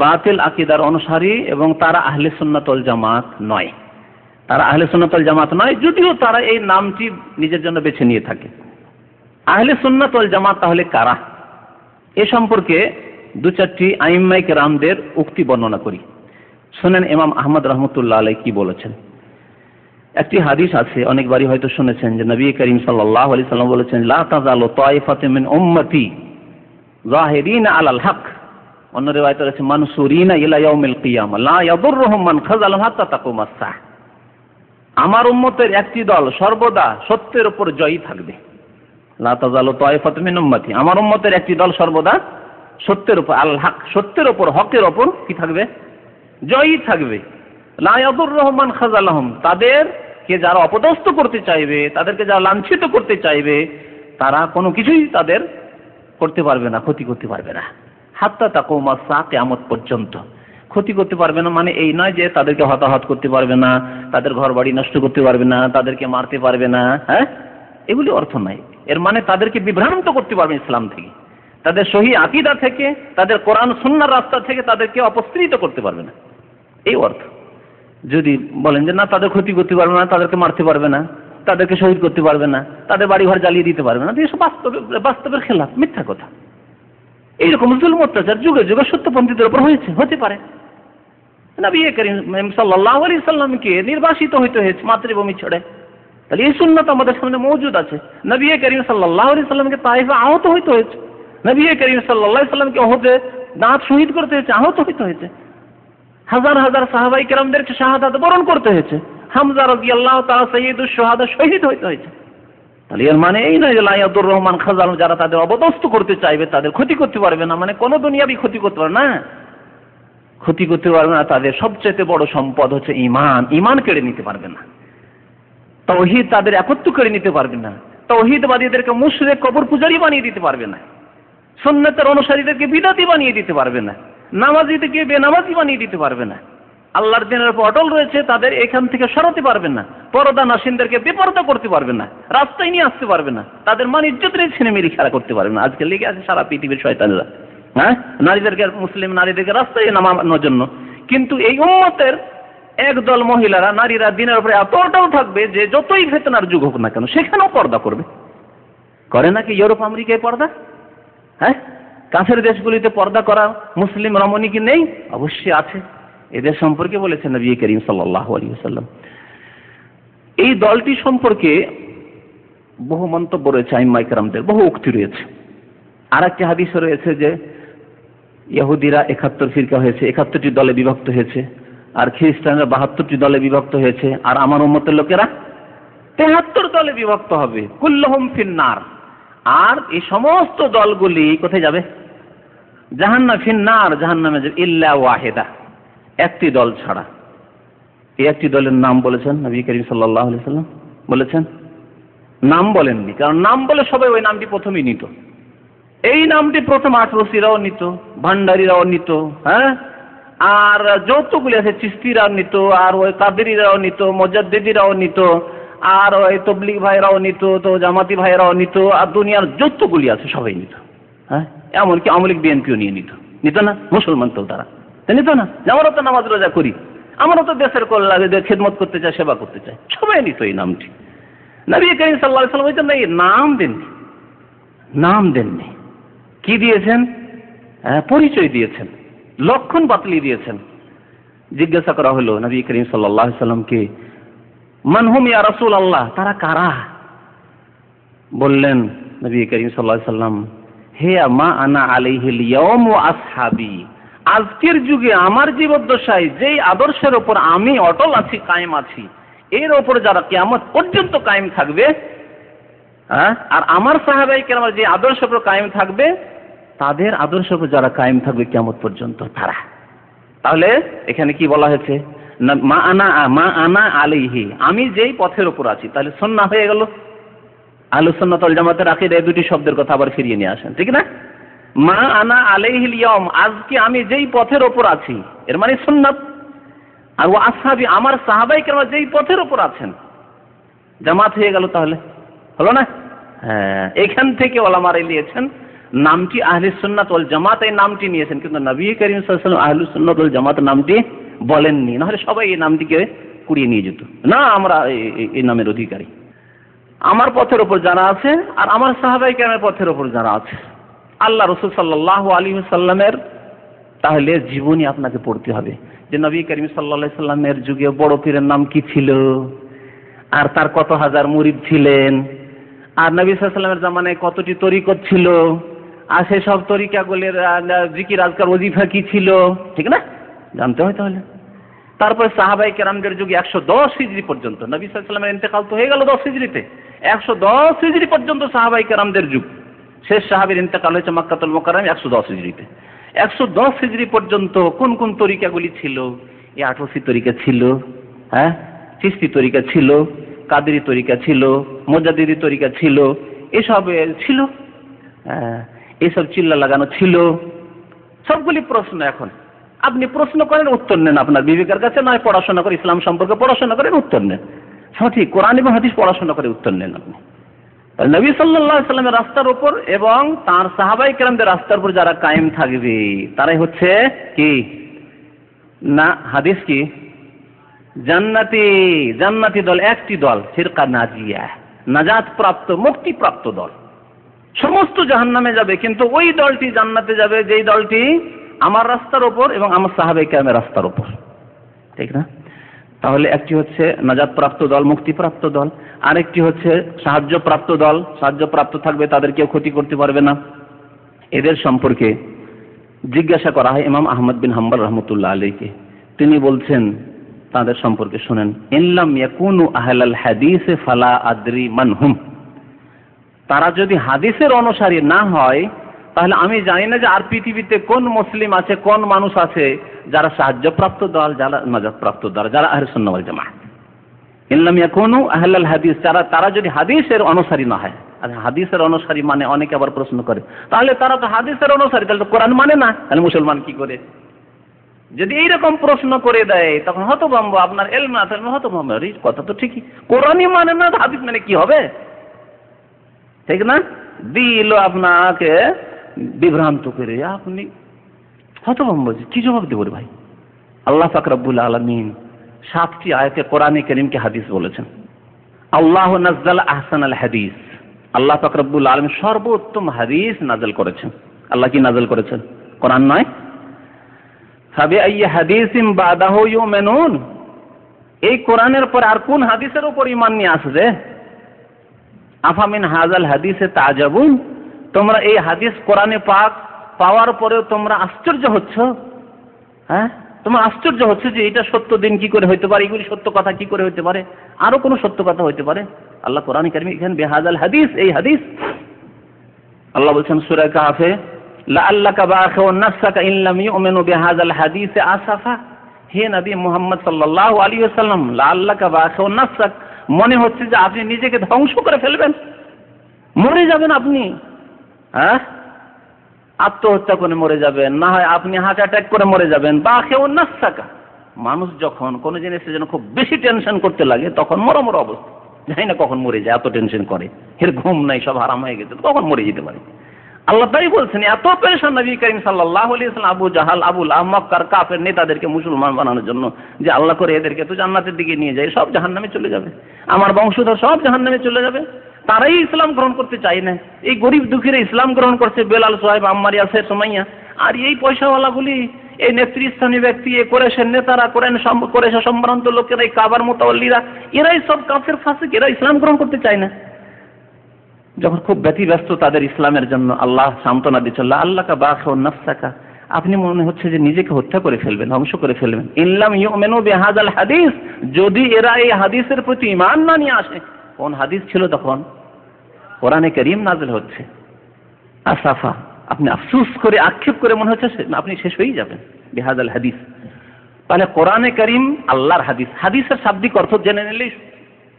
বাতিল আকীদার অনুসারী এবং তারা আহলে সুন্নাত ওয়াল জামাত নয়। তারা আহলে সুন্নাত ওয়াল জামাত নয়, যদিও তারা এই নামটি নিজের জন্য বেছে নিয়ে থাকে। আহলে সুন্নাত ওয়াল জামাত তাহলে কারা? এ সম্পর্কে দু চারটি আইম্মায়ে কেরামদের উক্তি বর্ণনা করি। শুনেন ইমাম আহমদ রাহমাতুল্লাহ আলাইহি কি বলেছেন। একটি হাদিস আছে, অনেকবারই হয়তো শুনেছেন, যে নবী করিম সাল্লাল্লাহু আলাইহি সাল্লাম বলেছেন, লা তাযালু তায়ফাতুম মিন উম্মতি যাহিরিনা আলাল হক, অন্য রিওয়ায়াতে আছে মানসুরিনা ইলা ইয়াউমিল কিয়ামা লা ইয়াদুররুহুম মান খাযালাহুম হাত্তা তাকুমাস সাহ। আমার উম্মতের একটি দল সর্বদা সত্যের উপর জয়ী থাকবে। লা তাযালু তায়ফাতুম মিন উম্মতি, আমার উম্মতের একটি দল সর্বদা সত্যের উপর, আল হক, সত্যের উপর, হকের উপর কি থাকবে? জয়ী থাকবে। লা ইয়াদুররুহুম মান খাযালাহুম, তাদেরকে যারা অপদস্থ করতে চাইবে, তাদেরকে যারা লাঞ্ছিত করতে চাইবে, তারা কোনো কিছুই তাদের করতে পারবে না, ক্ষতি করতে পারবে না। হাত্তা তাকুমাস সাহ, কিয়ামত পর্যন্ত ক্ষতি করতে পারবে না। মানে এই নয় যে তাদেরকে হতাহত করতে পারবে না, তাদের ঘর বাড়ি নষ্ট করতে পারবে না, তাদেরকে মারতে পারবে না, হ্যাঁ, এগুলি অর্থ নাই। এর মানে তাদেরকে বিভ্রান্ত করতে পারবে ইসলাম থেকে, তাদের সহি আকীদা থেকে, তাদের কোরআন সুন্নাহর রাস্তা থেকে তাদেরকে অপসৃত করতে পারবে না, এই অর্থ। যদি বলেন যে না, তাদের ক্ষতি করতে পারবে না, তাদেরকে মারতে পারবে না, তাদেরকে শহীদ করতে পারবে না, তাদের বাড়িঘর জ্বালিয়ে দিতে পারবে না, এসব বাস্তবের খেলাফ, মিথ্যা কথা। এইরকম জুলম অত্যাচার যুগে যুগে সত্যপন্থীদের উপর হতে পারে। নবী করিম সাল্লাল্লাহু আলাইহি সাল্লামকে নির্বাসিত হইতে হয়েছে মাতৃভূমি ছেড়ে, তাহলে এই সুন্নাত আমাদের সামনে মওজুদ আছে। নবী করিম সাল্লাল্লাহু আলাইহি সাল্লামকে তায়েফে আহত হইতে হয়েছে, নবী করিম সাল্লাল্লাহু আলাইহি সাল্লামকে উহুদে দাঁত শহীদ করতে হয়েছে, আহত হইতে হয়েছে, হাজার হাজার সাহাবায়ে কেরামদেরকে শাহাদাত বরণ করতে হয়েছে, হামজা রাদিয়াল্লাহু তাআলা সাইয়্যিদুশ শুহাদা শহীদ হইতে হয়েছে। তাহলে এর মানে এই নয় যে লা ইয়াদুর রহমান খাযালু, যারা তাদের অবদস্থ করতে চাইবে তাদের ক্ষতি করতে পারবে না, মানে কোন দুনিয়াবি ক্ষতি করতে পারবে না, ক্ষতি করতে পারবে না। তাদের সবচেয়ে বড় সম্পদ হচ্ছে ঈমান, ঈমান কেড়ে নিতে পারবে না। তাওহীদ, তাদের একত্ব কেড়ে নিতে পারবে না। তাওহীদবাদীদেরকে মুশরিক, কবর পূজারী বানিয়ে দিতে পারবে না। সুন্নাতের অনুসারীদেরকে বিদআতি বানিয়ে দিতে পারবে না। নামাজীদেরকে বেনামাজি বানিয়ে দিতে পারবে না। আল্লাহর দিনের উপর অটল রয়েছে, তাদের এখান থেকে সরাতে পারবে না। পর্দা নাশিনদেরকে বেপরদা করতে পারবে না, রাস্তায় নিয়ে আসতে পারবে না, তাদের মান ইজ্জতের ছিনেমিনি খেলা করতে পারবে না। আজকে লেগে আছে সারা পৃথিবীর শয়তানেরা, হ্যাঁ, নারীদেরকে, মুসলিম নারীদেরকে রাস্তায় নামানোর জন্য। কিন্তু এই উম্মতের একদল মহিলারা, নারীরা দিনের উপরে এতটাও থাকবে যে যতই ফিতনার যুগ হোক না কেন সেখানেও পর্দা করবে। করে নাকি ইউরোপ আমেরিকায় পর্দা? হ্যাঁ, কাছের দেশগুলিতে পর্দা করা মুসলিম রমণী কি নেই? অবশ্যই আছে। এদের সম্পর্কে বলেছেন নবী করিম সাল্লাল্লাহু আলাইহি ওয়াসাল্লাম। এই দলটি সম্পর্কে বহু মন্তব্য রয়েছে আইম্মায়ে কেরামদের, বহু উক্তি রয়েছে। আর একটি হাদিসে রয়েছে যে ইহুদিরা 71 ফিরকা হয়েছে, 71টি দলে বিভক্ত হয়েছে, আর খ্রিস্টানরা 72টি দলে বিভক্ত হয়েছে, আর আমার উম্মতের লোকেরা 73 দলে বিভক্ত হবে, কুল্লুহুম ফিন্নার। আর এই সমস্ত দলগুলি কোথায় যাবে? জাহান্নাম ফিন্নার, জাহান্নামে যাবে, ইল্লা ওয়াহিদা, একটি দল ছাড়া। এই একটি দলের নাম বলেছেন নবী করিম সাল্লাল্লাহু আলাইহি ওয়াসাল্লাম, বলেছেন? নাম বলেননি, কারণ নাম বলে সবাই ওই নামটি প্রথমেই নিত। এই নামটি প্রথম আটরসিরাও নিত, ভান্ডারীরাও নিত, হ্যাঁ, আর যতগুলি আছে চিস্তিরাও নিত, আর ওই কাদেরিরাও নিত, মুজাদ্দিদিরাও নিত, আর ওই তবলিগ ভাইরাও নিত, তো জামাতি ভাইরাও নিত, আর দুনিয়ার যতগুলি আছে সবাই নিত। হ্যাঁ, এমনকি আওয়ামী লীগ বিএনপিও নিত না? মুসলমান তো তারা নিত না? আমরাও তো নামাজ রোজা করি, আমরাও তো দেশের কল্যাণে খেদমত করতে চাই, সেবা করতে চাই, সবাই নিত এই নামটি। নবী করিম সাল্লাল্লাহু আলাইহি ওয়াসাল্লাম বলেছেন, এই নাম দেননি। কি দিয়েছেন? পরিচয় দিয়েছেন, লক্ষণ বাতলি দিয়েছেন। জিজ্ঞাসা করা হলো নবী করিম সাল্লাল্লাহু আলাইহি ওয়াসাল্লামকে, মান হুম ইয়া রাসূলুল্লাহ, তারা কারা? বললেন নবী করিম সাল্লাল্লাহু আলাইহি ওয়াসাল্লাম, হে মা আনা আলাইহিল ইয়াওম ওয়া আসহাবি, আজকের যুগে আমার জীবদ্দশায় যেই আদর্শের উপর আমি অটল আছি, কায়েম আছি, এর উপর যারা কিয়ামত পর্যন্ত কায়েম থাকবে, আর আমার সাহাবায়ে কেরাম যে আদর্শের উপর কায়েম থাকবে, তাদের আদর্শের উপর যারা কায়েম থাকবে কিয়ামত পর্যন্ত তারা। তাহলে এখানে কি বলা হয়েছে? মা আনা আলাইহি, আমি যেই পথের উপর আছি। তাহলে সুন্নাহ হয়ে গেল। আহলুস সুন্নাত ওয়াল জামাতের আকীদা এই দুটি শব্দের কথা আবার ফিরিয়ে নিয়ে আসেন, ঠিক না? মা আনা আলাইহিল ইয়াওম, আজকে আমি যেই পথের উপর আছি, এর মানে সুন্নাত। আর ওয়া আসহাবি, আমার সাহাবায়ে কেরাম যেই পথের উপর আছেন, জামাত হয়ে গেল। তাহলে হলো না? হ্যাঁ, এখান থেকে ওলামারা নিয়েছেন নামটি আহলে সুন্নাত ওয়াল জামাত, এই নামটি নিয়েছেন, কিন্তু নবী করিম সাল্লাল্লাহু আলাইহি ওয়াসাল্লাম আহলুস সুন্নাত ওয়াল জামাত নামটি বলেননি, নাহলে সবাই এই নামটিকে কুড়িয়ে নিয়ে যেত। না, আমরা এই নামের অধিকারী, আমার পথের উপর যারা আছে, আর আমার সাহাবায়ে কেরামের পথের উপর যারা আছে, আল্লাহ রাসূল সাল্লাল্লাহু আলাইহি ওয়াসাল্লামের তাহলে জীবনী আপনাকে পড়তে হবে, যে নবী করিম সাল্লাল্লাহু আলাইহি ওয়াসাল্লামের যুগে বড় পীরের নাম কি ছিল, আর তার কত হাজার মুরিদ ছিলেন, আর নবী সাল্লাল্লাহু আলাইহি ওয়াসাল্লামের জামানায় কতটি তরিকত ছিল, আর সেই সব তরিকাগুলির জিকির আজকার ওজিফা কি ছিল, ঠিক না? জানতে হয়। তাহলে তারপরে সাহাবায়ে কেরামদের যুগে 110 হিজরি পর্যন্ত, নবী সাল্লাল্লাহু আলাইহি ওয়াসাল্লামের ইন্তেকাল তো হয়ে গেল 10 হিজরিতে, 110 হিজরি পর্যন্ত সাহাবায়ে কেরামদের যুগ। শেষ সাহাবীর ইন্তেকাল হয়েছে মক্কাতুল মুকাররমে 110 হিজরিতে। 110 হিজরি পর্যন্ত কোন কোন তরিকাগুলি ছিল? এই 88 তরিকা ছিল, হ্যাঁ, চিশতি তরিকা ছিল, কাদেরি তরিকা ছিল, মুজাদ্দিদি তরিকা ছিল, এসব ছিল, এসব চিল্লা লাগানো ছিল, সবগুলি প্রশ্ন। এখন আপনি প্রশ্ন করেন, উত্তর নেন আপনার বিবেকের কাছে, নয় পড়াশোনা করে ইসলাম সম্পর্কে পড়াশোনা করেন, উত্তর নেন। সঠিক কোরআন এবং হাদিস পড়াশোনা করে উত্তর নেন আপনি। নবী সাল্লাল্লাহু আলাইহি ওয়াসাল্লামের রাস্তার উপর এবং তার সাহাবায়ে কেরামদের রাস্তার উপর যারা কায়েম থাকবে, তারাই হচ্ছে কি না, হাদিস কি জান্নাতি দল, একটি দল, ফিরকা নাজিয়া, নাজাত প্রাপ্ত, মুক্তি প্রাপ্ত দল। সমস্ত জাহান্নামে যাবে, কিন্তু ওই দলটি জান্নাতে যাবে যেই দলটি আমার রাস্তার উপর এবং আমার সাহাবায়ে কেরামের রাস্তার উপর, ঠিক না? তাহলে একটি হচ্ছে নাজাত প্রাপ্ত দল, মুক্তিপ্রাপ্ত দল, আরেকটি হচ্ছে সাহায্যপ্রাপ্ত দল। সাহায্যপ্রাপ্ত থাকবে, তাদের কেউ ক্ষতি করতে পারবে না। এদের সম্পর্কে জিজ্ঞাসা করা হয় ইমাম আহমদ বিন হাম্বল রহমতুল্লাহ আলাইহি, তিনি বলছেন তাদের সম্পর্কে শুনেন, ইনলাম ইয়াকুনু আহলাল হাদিস ফালা আদরি মানহুম, তারা যদি হাদিসের অনুসারী না হয়, তাহলে আমি জানি না যে আর পৃথিবীতে কোন মুসলিম আছে, কোন মানুষ আছে যারা সাহায্যপ্রাপ্ত দল, যারা নাজাতপ্রাপ্ত দল, যারা আহলে সুন্নাহ ওয়াল জামাত। ইনলাম ইয়াকুনু আহলাল হাদিস, তারা যদি হাদিসের অনুসারী না হয়। আর হাদিসের অনুসারী মানে অনেকে আবার প্রশ্ন করে, তাহলে তারা তো হাদিসের অনুসারী, তাহলে তো কোরআন মানে না, তাহলে মুসলমান কি করে? যদি এইরকম প্রশ্ন করে দেয় তখন হতভম্ব, আপনার ইলম না থাকলে হতভম্ব, এই কথা তো ঠিকই, কোরআনই মানে না, হাদিস মানে কি হবে, ঠিক না? দিল আপনাকে বিভ্রান্ত করে, আপনি হতভম্ব, কি জবাব দেব রে ভাই? আল্লাহ পাক রব্বুল আলামিন 7টি আয়াতে কোরআনে কারীমকে হাদিস বলেছেন। আল্লাহু নাযালা আহসানাল হাদিস, আল্লাহ পাক রব্বুল আলামিন সর্বোত্তম হাদিস নাযিল করেছেন। আল্লাহ কি নাযিল করেছেন? কোরআন নয়। ফাবিআইয়ি হাদিসিন বাদাহু ইউমিনুন, এই কোরআনের পর আর কোন হাদিসের উপর ঈমান নিয়ে আসবে? আফামিন হাযাল হাদিসে তাজাবুন, তোমরা এই হাদিস কোরআনে পাক পাওয়ার পরেও তোমরা আশ্চর্য হচ্ছ? হ্যাঁ, তোমার আশ্চর্য হচ্ছে যে এটা সত্য দিন কি করে হইতে পারে, এগুলি সত্য কথা কি করে হইতে পারে, আরো কোনো সত্য কথা হইতে পারে? আল্লাহ কোরআনে কারীমে এখানে বিহাযাল হাদিস, এই হাদিস আল্লাহ বলছেন সূরা কাহফে লাআল্লাকা বাখিউন নাফসাকা ইন লাম ইউমিনু বিহাযাল হাদিস আসাফা। হে নবী মুহাম্মদ সাল্লাল্লাহু আলাইহি ওয়াসাল্লাম, লাআল্লাকা বাখিউন নাফসাক, মনে হচ্ছে যে আপনি নিজেকে ধ্বংস করে ফেলবেন, মরে যাবেন আপনি, হ্যাঁ, আত্মহত্যা করে মরে যাবেন, না হয় আপনি হার্ট অ্যাটাক করে মরে যাবেন। বাখিউন নাফসাকা, মানুষ যখন কোনো জিনিসের জন্য খুব বেশি টেনশন করতে লাগে তখন মরমর অবস্থা, জানি না কখন মরে যায়, এত টেনশন করে, এর ঘুম নাই, সব হারাম হয়ে গেছে, কখন মরে যেতে পারে। আল্লাহ তাই বলছেন, এত পেরেশান নবী করিম সাল্লাল্লাহু আলাইহি ওয়াসাল্লাম আবু জাহাল, আবুল আহব, মক্কার কাফের নেতাদেরকে মুসলমান বানানোর জন্য, যে আল্লাহ করে এদেরকে তো জান্নাতের দিকে নিয়ে যায়, সব জাহান্নামে চলে যাবে, আমার বংশধর সব জাহান্নামে চলে যাবে। তারাই ইসলাম গ্রহণ করতে চায় না, এই গরিব দুঃখীরা ইসলাম গ্রহণ করছে, বেলাল, সোহাইব, আম্মার, ইয়াসির, সুমাইয়া। আর এই পয়সাওয়ালাগুলি, এই নেতৃস্থানীয় ব্যক্তি, এই কুরাইশের নেতারা, কুরাইশ সম্ভ্রান্ত লোকেরা, এই কাবার মুতাওয়াল্লিরা, এরাই সব কাফের ফাসিক, এরা ইসলাম গ্রহণ করতে চায় না। যখন খুব ব্যতিব্যস্ত তাদের ইসলামের জন্য, আল্লাহ সান্ত্বনা দিচ্ছেন, লাআল্লাকা বাখিউন নাফসাকা, আপনি মনে হচ্ছে যে নিজেকে হত্যা করে ফেলবেন, ধ্বংস করে ফেলবেন। ইন লাম ইউমিনু বিহাযাল হাদিস, যদি এরা এই হাদিসের প্রতি ঈমান না নিয়ে আসে। কোন হাদিস ছিল তখন? কোরআনে কারীম নাযিল হচ্ছে। আসাফা, আপনি আফসোস করে, আক্ষেপ করে মনে হচ্ছে আপনি শেষ হয়ে যাবেন। বিহাযাল হাদিস, তাহলে কোরআনে কারীম আল্লাহর হাদিস। হাদিসের শাব্দিক অর্থ জেনে নিলেই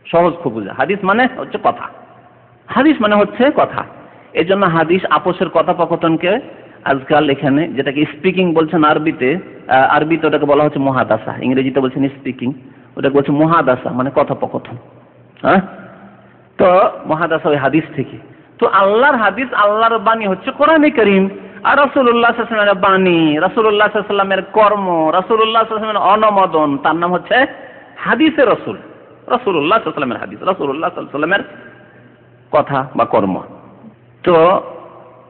সহজ খুব বোঝা। হাদিস মানে হচ্ছে কথা, হাদিস মানে হচ্ছে কথা। এই জন্য হাদিস আপোষের কথোপকথনকে আজকাল এখানে যেটাকে স্পিকিং বলছেন আরবিতে, আরবিতে ওটাকে বলা হচ্ছে মুহাদাসা, ইংরেজিতে বলছেন স্পিকিং, ওটাকে বলছে মুহাদাসা, মানে কথোপকথন। হ্যাঁ, তো মুহাদাসা ওই হাদিস থেকে। তো আল্লাহর হাদিস, আল্লাহর বাণী হচ্ছে কোরআনে কারীম। আর রাসূলুল্লাহ সাল্লাল্লাহু আলাইহি ওয়াসাল্লামের বাণী, রাসূলুল্লাহ সাল্লাল্লাহু আলাইহি ওয়াসাল্লামের কর্ম, রাসূলুল্লাহ সাল্লাল্লাহু আলাইহি ওয়াসাল্লামের অনুমোদন, তার নাম হচ্ছে হাদিসে রাসূল। রাসূলুল্লাহ সাল্লাল্লাহু আলাইহি ওয়াসাল্লামের হাদিস, রাসূলুল্লাহ সাল্লাল্লাহু আলাইহি ওয়াসাল্লামের কথা বা কর্ম। তো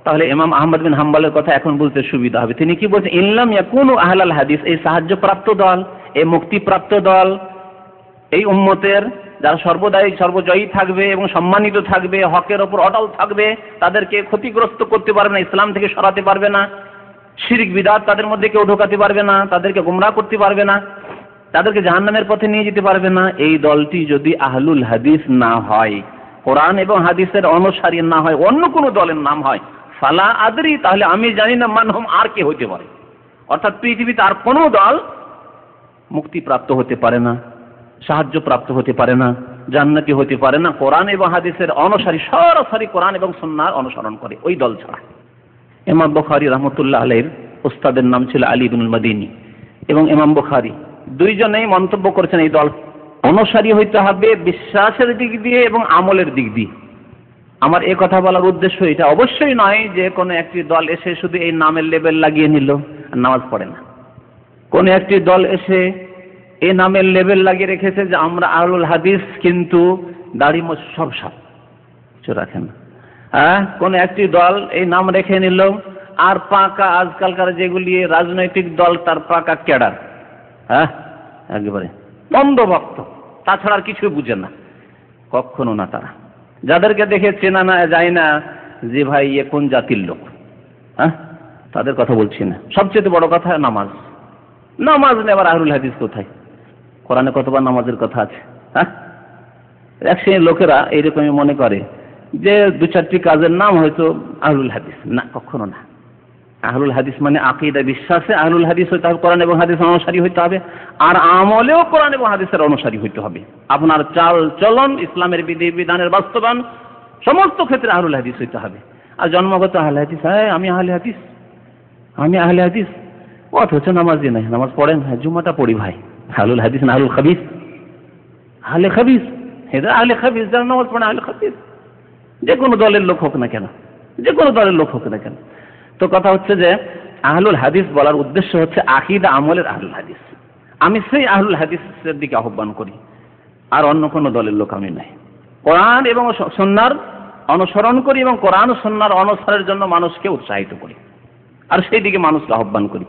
তাহলে ইমাম আহমদ বিন হাম্বলের কথা এখন বুঝতে সুবিধা হবে। তিনি কি বলছেন? ইল্লাম ইয়াকুনু আহলাল হাদিস, এই সাহায্যপ্রাপ্ত দল, এই মুক্তিপ্রাপ্ত দল, এই উম্মতের যারা সর্বদাই সর্বজয়ী থাকবে এবং সম্মানিত থাকবে, হকের ওপর অটল থাকবে, তাদেরকে ক্ষতিগ্রস্ত করতে পারবে না, ইসলাম থেকে সরাতে পারবে না, শিরক বিদআত তাদের মধ্যে কেউ ঢোকাতে পারবে না, তাদেরকে গোমরাহ করতে পারবে না, তাদেরকে জাহান্নামের পথে নিয়ে যেতে পারবে না। এই দলটি যদি আহলুল হাদিস না হয়, কোরআন এবং হাদিসের অনুসারী না হয়, অন্য কোনো দলের নাম হয়, ফালা আদরি, তাহলে আমি জানি না মানহুম, আর কে হইতে পারে। অর্থাৎ পৃথিবীতে আর কোনো দল মুক্তিপ্রাপ্ত হতে পারে না, সাহায্য প্রাপ্ত হতে পারে না, জান্নাতি হতে পারে না, কোরআন এবং হাদিসের অনুসারী, সরাসরি কোরআন এবং সুন্নাহর অনুসরণ করে, ওই দল ছাড়া। ইমাম বুখারী রাহমাতুল্লাহ আলাইহির উস্তাদের নাম ছিল আলী ইবনুল মাদিনী, এবং ইমাম বুখারী দুইজনেই মন্তব্য করেছেন এই দল অনুসারী হইতে হবে বিশ্বাসের দিক দিয়ে এবং আমলের দিক দিয়ে। আমার এই কথা বলার উদ্দেশ্য এটা অবশ্যই নয় যে কোনো একটি দল এসে শুধু এই নামের লেবেল লাগিয়ে নিল আর নামাজ পড়ে না। কোন একটি দল এসে এই নামের লেবেল লাগিয়ে রেখেছে যে আমরা আহলুল হাদিস, কিন্তু দাড়ি মোছ সব কিছু রাখেন না। হ্যাঁ, কোন একটি দল এই নাম রেখে নিল, আর পাকা আজকালকার যেগুলি রাজনৈতিক দল, তার পাকা ক্যাডার, হ্যাঁ, একেবারে বন্ধভক্ত, তাছাড়া আর কিছু বুঝে না, কখনো না। তারা যাদেরকে দেখে চেনা না যায় না যে ভাই এ কোন জাতির লোক, হ্যাঁ, তাদের কথা বলছি না। সবচেয়ে বড় কথা নামাজ। নামাজ নেবার আহলুল হাদিস কোথায়? কোরআনে কতবার নামাজের কথা আছে? হ্যাঁ, এক শ্রেণীর লোকেরা এইরকমই মনে করে যে দু চারটি কাজের নাম হয়তো আহলুল হাদিস। না, কখনো না। আহলুল হাদিস মানে আকীদা, বিশ্বাসে আহলুল হাদিস হইতে হবে, কোরআন এবং হাদিসের অনুসারী হইতে হবে, আর আমলেও কোরআন এবং হাদিসের অনুসারী হইতে হবে। আপনার চাল চলন, ইসলামের বিধি বিধানের বাস্তবায়ন, সমস্ত ক্ষেত্রে আহলুল হাদিস হইতে হবে। আর জন্মগত আহলে হাদিস, হ্যাঁ আমি আহলে হাদিস, আমি আহলে হাদিস, অথচ নামাজি নাই, নামাজ পড়েন, হ্যাঁ জুমাটা পড়ি ভাই, আহলুল হাদিস না আহলুল খাবিস? আহলে খাবিস, এটা আহলে খাবিস, যারা নামাজ পড়ে আহলে খাবিস। যে কোনো দলের লোক হোক না কেন, যে কোনো দলের লোক হোক না কেন। তো কথা হচ্ছে যে আহলুল হাদিস বলার উদ্দেশ্য হচ্ছে আকীদা আমলের আহলুল হাদিস। আমি সেই আহলুল হাদিসের দিকে আহ্বান করি, আর অন্য কোনো দলের লোক আমি নাই। কোরআন এবং সুন্নাহর অনুসরণ করি এবং কোরআন ও সুন্নাহর অনুসারের জন্য মানুষকে উৎসাহিত করি, আর সেই দিকে মানুষকে আহ্বান করি।